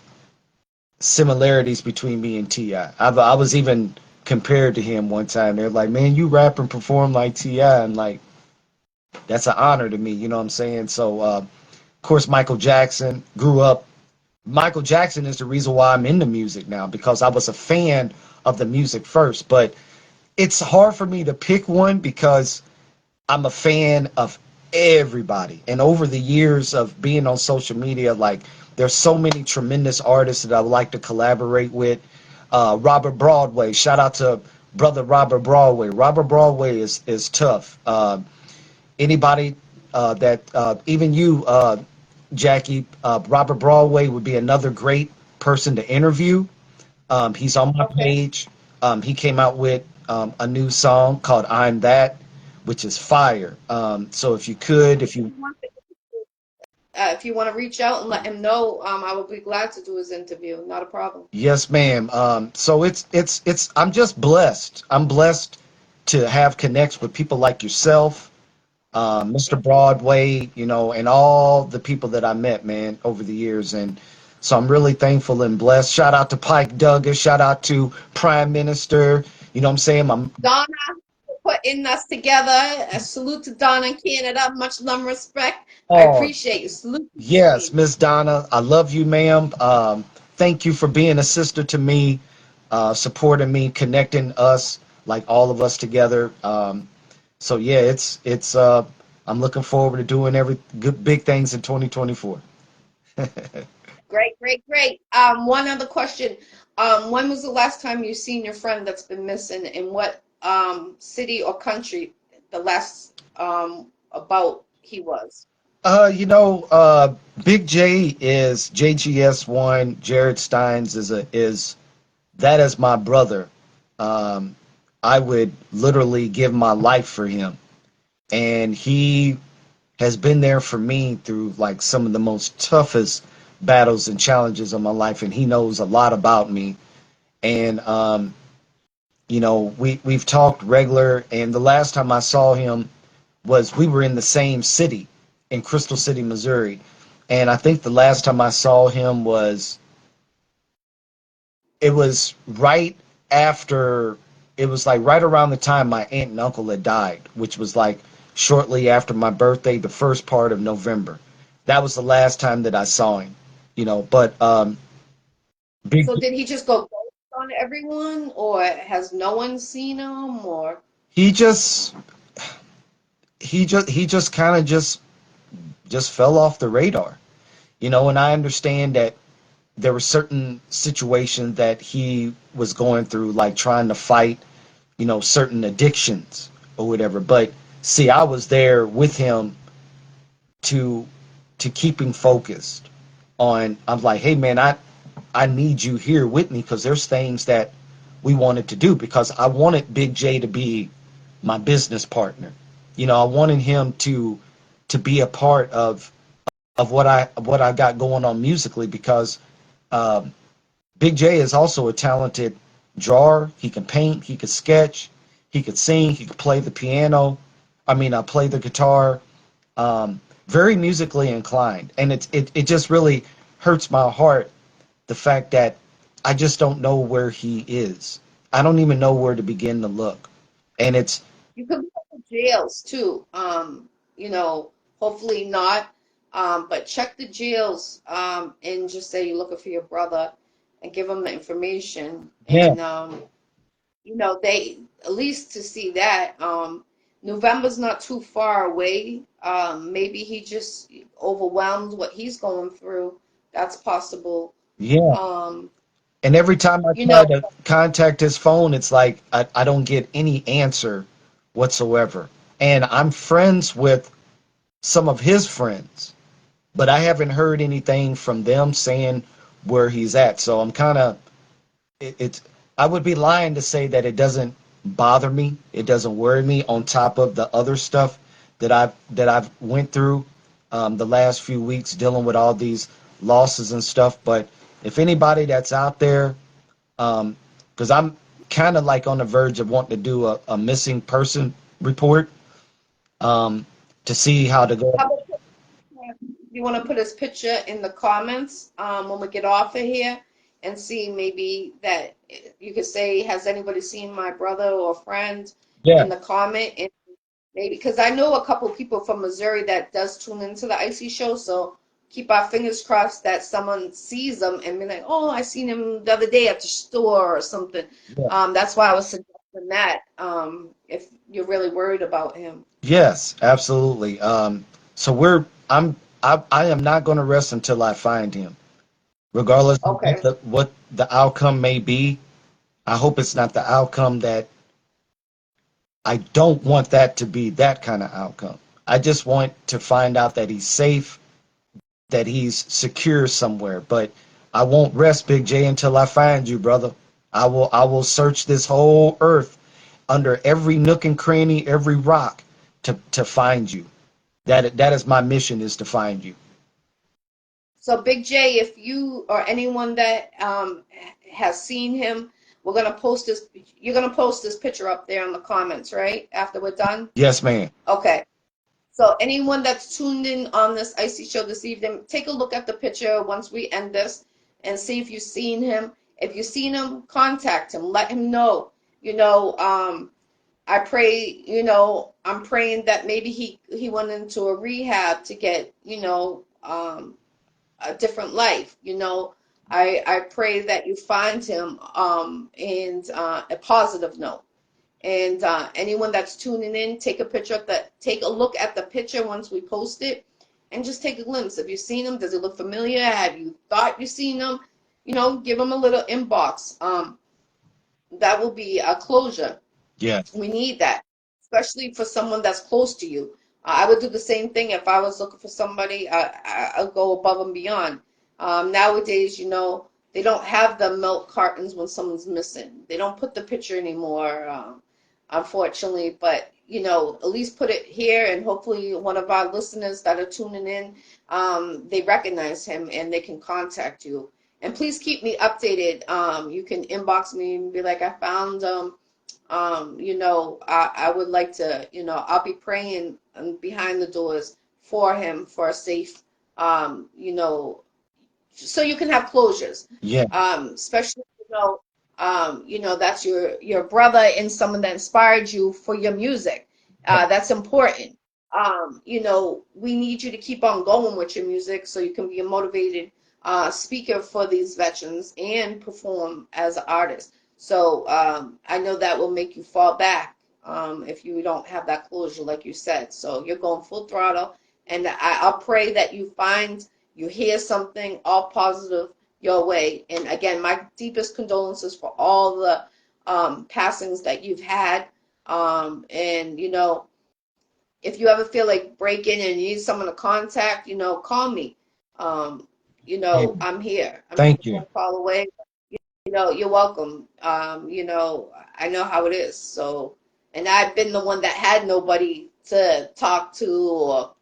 similarities between me and Ti. I was even compared to him one time. They're like, "Man, you rap and perform like Ti," and like that's an honor to me. You know what I'm saying? So, of course, Michael Jackson grew up. Michael Jackson is the reason why I'm into music now because I was a fan of the music first. But it's hard for me to pick one because I'm a fan of everybody. And over the years of being on social media, like there's so many tremendous artists that I would like to collaborate with. Robert Broadway, shout out to brother Robert Broadway. Robert Broadway is tough. Anybody that even you, Jackie, Robert Broadway would be another great person to interview. He's on my Okay. page. He came out with a new song called "I'm That," which is fire. So if you could, If you want to reach out and let him know, I will be glad to do his interview. Not a problem. yes, ma'am. So it's. I'm just blessed. I'm blessed to have connects with people like yourself, Mr. Broadway, and all the people that I met, man, over the years. And so I'm really thankful and blessed. Shout out to Pike Douglas. Shout out to Prime Minister. You know what I'm saying? Donna, for putting us together. A salute to Donna in Canada. Much love and respect. I Oh, appreciate you. Salute to you, yes, Queen. Miss Donna. I love you, ma'am. Thank you for being a sister to me, supporting me, connecting us, like all of us together. So yeah, it's. I'm looking forward to doing every good big things in 2024. Great, great, great. One other question. When was the last time you seen your friend that's been missing? In what city or country the last about he was? Big J is JGS1. Jared Steins is that is my brother. Um, I would literally give my life for him, and he has been there for me through like some of the most toughest battles and challenges of my life, and he knows a lot about me. And we've talked regular, and the last time I saw him was we were in the same city in Crystal City, Missouri. And I think the last time I saw him it was right after it was like right around the time my aunt and uncle had died, which was like shortly after my birthday, the first part of November. That was the last time that I saw him, but big So did he just go ghost on everyone, or has no one seen him, or he just kind of just fell off the radar. And I understand that there were certain situations that he was going through, like trying to fight, certain addictions or whatever. But see, I was there with him to keep him focused on. I'm like, hey man, I need you here with me because there's things that we wanted to do because I wanted Big J to be my business partner. I wanted him to be a part of of what I got going on musically because um, Big J is also a talented drawer. He can paint, he can sketch, he could sing, he could play the piano. I mean, I play the guitar. Very musically inclined, and it just really hurts my heart the fact that I just don't know where he is. I don't even know where to begin to look, and it's You could go to jails too. You know, hopefully not. But check the jails and just say you're looking for your brother and give them the information. yeah, And you know, they at least to see that. November's not too far away. Maybe he just overwhelmed what he's going through. That's possible. yeah. Um, And every time I you try know, to contact his phone, it's like I don't get any answer whatsoever. And I'm friends with some of his friends, but I haven't heard anything from them saying where he's at. So I'm kind of it's I would be lying to say that it doesn't bother me. It doesn't worry me on top of the other stuff that I've went through the last few weeks dealing with all these losses and stuff. But if anybody that's out there, because I'm kind of like on the verge of wanting to do a missing person report um, to see how to go. how about you want to put his picture in the comments when we get off of here and see maybe that you could say, has anybody seen my brother or friend Yeah, in the comment? And maybe, because I know a couple people from Missouri that does tune into the Iccy Show, so keep our fingers crossed that someone sees them and be like, oh, I seen him the other day at the store or something. yeah. That's why I was suggesting that if you're really worried about him. Yes, absolutely. So I am not going to rest until I find him, regardless of Okay. what the outcome may be. I hope it's not the outcome that I don't want that to be that kind of outcome. I just want to find out that he's safe, that he's secure somewhere. But I won't rest, Big J, until I find you, brother. I will search this whole earth under every nook and cranny, every rock to find you. That is my mission, is to find you. So Big J, if you or anyone that has seen him, we're gonna post this. You're gonna post this picture up there in the comments, right? After we're done. Yes, ma'am. Okay. So anyone that's tuned in on this Icy Show this evening, take a look at the picture once we end this and see if you've seen him. If you've seen him, contact him. Let him know. You know, I pray. You know, I'm praying that maybe he went into a rehab to get a different life. I pray that you find him and a positive note. And anyone that's tuning in, take a look at the picture once we post it, and just take a glimpse. Have you seen him? Does it look familiar? Have you thought you seen him? Give him a little inbox. That will be a closure. Yes. We need that, especially for someone that's close to you. I would do the same thing if I was looking for somebody. I'll go above and beyond. Nowadays, they don't have the milk cartons when someone's missing. They don't put the picture anymore, unfortunately. But, at least put it here, and hopefully one of our listeners that are tuning in, they recognize him and they can contact you. And please keep me updated. You can inbox me and be like, I found I would like to, I'll be praying behind the doors for him for a safe, so you can have closures. Yeah. Especially, that's your brother and someone that inspired you for your music. That's important. We need you to keep on going with your music so you can be a motivated speaker for these veterans and perform as an artist. So I know that will make you fall back if you don't have that closure, like you said. So you're going full throttle, and I'll pray that you hear something all positive your way. And again, my deepest condolences for all the passings that you've had. And if you ever feel like breaking and you need someone to contact, call me. Um, Hey, I'm here. I'm just thank a you. phone call away. You're welcome. I know how it is. So, and I've been the one that had nobody to talk to or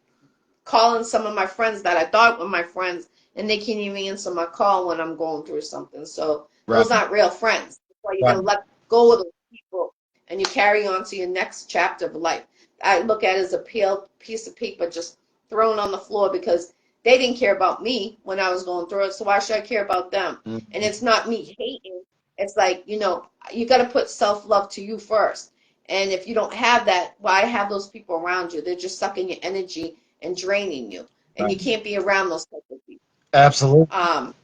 calling some of my friends that I thought were my friends, and they can't even answer my call when I'm going through something. So Right. those aren't real friends. That's why you Right. gotta let go of those people and you carry on to your next chapter of life. I look at it as a pale piece of paper just thrown on the floor because they didn't care about me when I was going through it. So why should I care about them? And Mhm. it's not me hating. It's like, you got to put self-love to you first. And if you don't have that, why have those people around you? They're just sucking your energy and draining you. And you Right. can't be around those type of people. Absolutely. Um,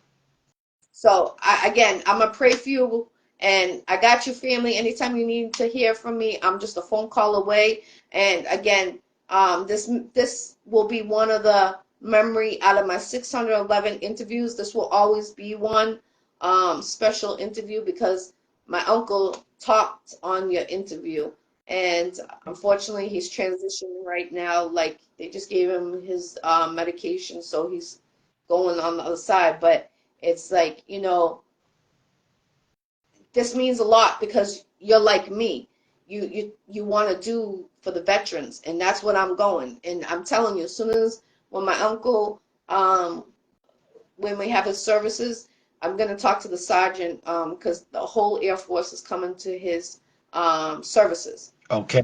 so again, I'm gonna pray for you, and I got you, family. Anytime you need to hear from me, I'm just a phone call away. And again, this will be one of the memory out of my 611 interviews. This will always be one special interview because my uncle talked on your interview, and unfortunately, he's transitioning right now. Like they just gave him his medication, so he's going on the other side, but it's like, this means a lot because you're like me. You want to do for the veterans, and that's what I'm going. And I'm telling you, as soon as when my uncle, um, when we have his services, I'm gonna talk to the sergeant, because the whole Air Force is coming to his services. Okay.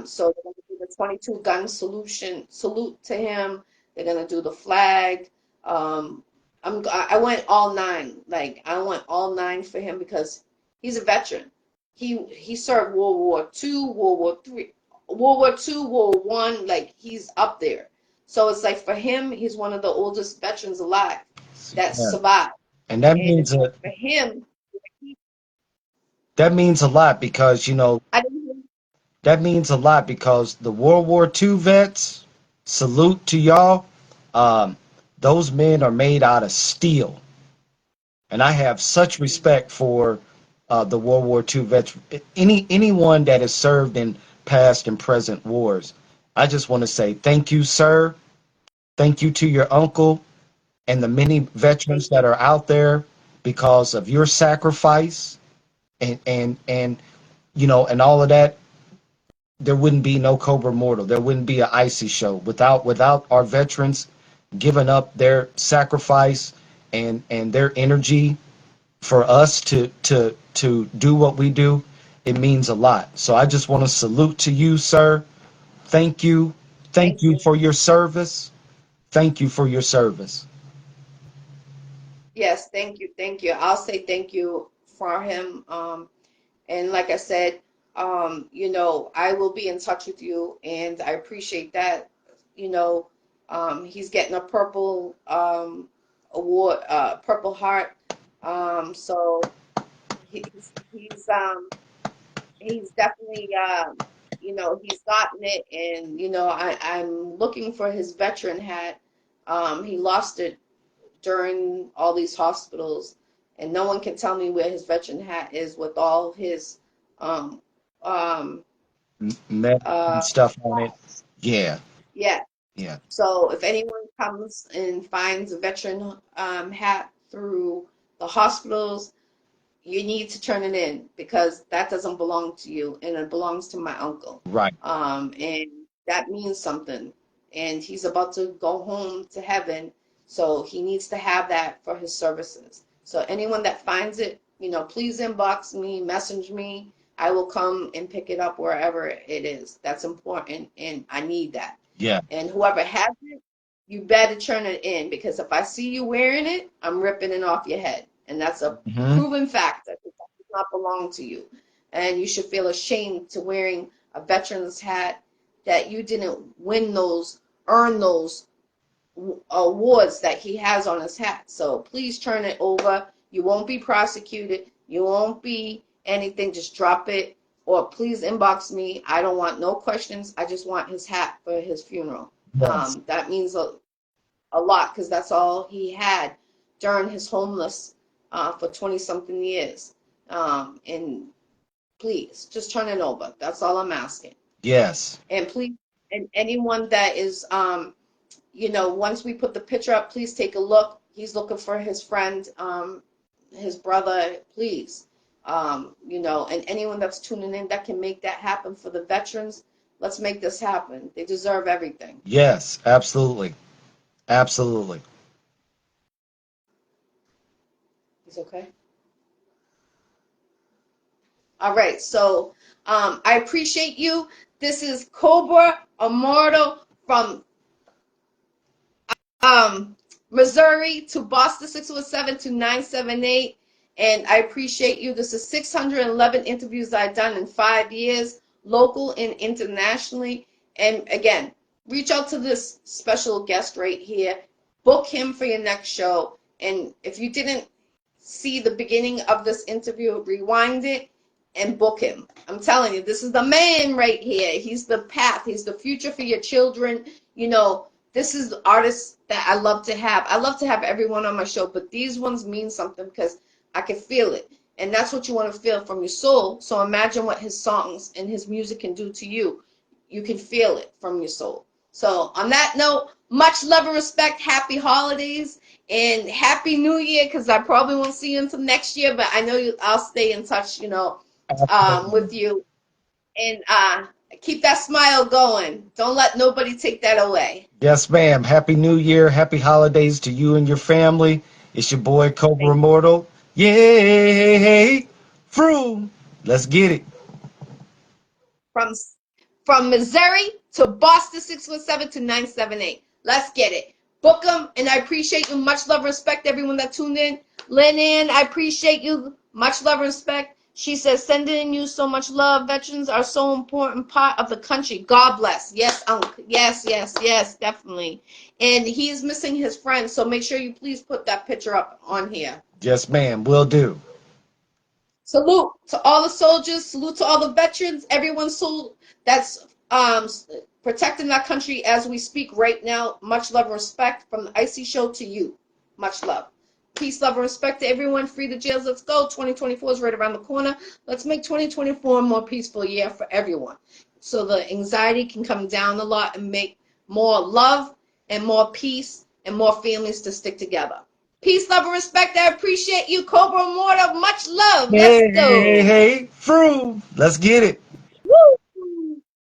So they're gonna do the 22 gun salute to him. They're gonna do the flag. Um, I went all nine. Like I went all nine for him because he's a veteran. He served World War II, World War III, World War II, World War One. Like he's up there. So it's like for him, he's one of the oldest veterans alive that Yeah. survived. And that And means a for him, that means a lot because I didn't. that means a lot because the World War II vets, salute to y'all. Um, those men are made out of steel, and I have such respect for the World War II vets. Anyone that has served in past and present wars. I just want to say thank you, sir. Thank you to your uncle and the many Thank veterans that you. are out there because of your sacrifice and and all of that. There wouldn't be no Cobra Immortal. There wouldn't be an Iccy Showw without our veterans giving up their sacrifice and their energy for us to do what we do. It means a lot. So I just want to salute to you, sir. Thank you. Thank Thank you you. for your service. Thank you for your service. Yes, thank you, thank you. I'll say thank you for him. And like I said, I will be in touch with you, and I appreciate that. You know, he's getting a purple award, Purple Heart. So he's definitely he's gotten it, and I'm looking for his veteran hat. He lost it during all these hospitals, and no one can tell me where his veteran hat is with all his um um Med and uh stuff on it. Yeah, yeah. yeah. So if anyone comes and finds a veteran hat through the hospitals, you need to turn it in because that doesn't belong to you and it belongs to my uncle. Right. And that means something. And he's about to go home to heaven, so he needs to have that for his services. So anyone that finds it, please inbox me, message me. I will come and pick it up wherever it is. That's important, and I need that. Yeah. And whoever has it, you better turn it in because if I see you wearing it, I'm ripping it off your head. And that's a Hmm. proven fact that it does not belong to you. And you should feel ashamed to wearing a veteran's hat that you didn't earn those awards that he has on his hat. So please turn it over. You won't be prosecuted. You won't be anything. Just drop it. Or please inbox me. I don't want no questions. I just want his hat for his funeral. Yes. That means a lot because that's all he had during his homeless for 20 something years. And please just turn it over. That's all I'm asking. Yes. And please, and anyone that is, once we put the picture up, please take a look. He's looking for his friend, his brother, please. And anyone that's tuning in that can make that happen for the veterans, Let's make this happen. They deserve everything. Yes, absolutely. Absolutely. It's okay. All right. So I appreciate you. This is Cobra Immortal from um, Missouri to Boston 617 to 978. And I appreciate you. This is 611 interviews I've done in 5 years, local and internationally. And again, reach out to this special guest right here. Book him for your next show. And if you didn't see the beginning of this interview, rewind it and book him. I'm telling you, this is the man right here. He's the path. He's the future for your children. You know, this is the artist that I love to have. I love to have everyone on my show, but these ones mean something because I can feel it. And that's what you want to feel from your soul. So imagine what his songs and his music can do to you. You can feel it from your soul. So on that note, much love and respect. Happy holidays and happy new year, because I probably won't see you until next year, but I know I'll stay in touch, Absolutely. with you. And keep that smile going. Don't let nobody take that away. Yes, ma'am. Happy New Year. Happy holidays to you and your family. It's your boy Cobra Thank you. Immortal. Yay! Froo! Let's get it. From from Missouri to Boston 617 to 978. Let's get it. Book them, and I appreciate you. Much love and respect, everyone that tuned in. Lynn, I appreciate you. Much love and respect. She says, sending you so much love. Veterans are so important part of the country. God bless. Yes, Unc. Yes, yes, yes, definitely. And he is missing his friend, so make sure you please put that picture up on here. Yes, ma'am. Will do. Salute to all the soldiers. Salute to all the veterans. Everyone that's protecting our country as we speak right now. Much love and respect from the Iccy Showw to you. Much love. Peace, love, and respect to everyone. Free the jails. Let's go. 2024 is right around the corner. Let's make 2024 a more peaceful year for everyone, so the anxiety can come down a lot and make more love and more peace and more families to stick together. Peace, love, and respect. I appreciate you, Cobra Immortal. Much love. Let's Hey, go. Froo! Let's get it.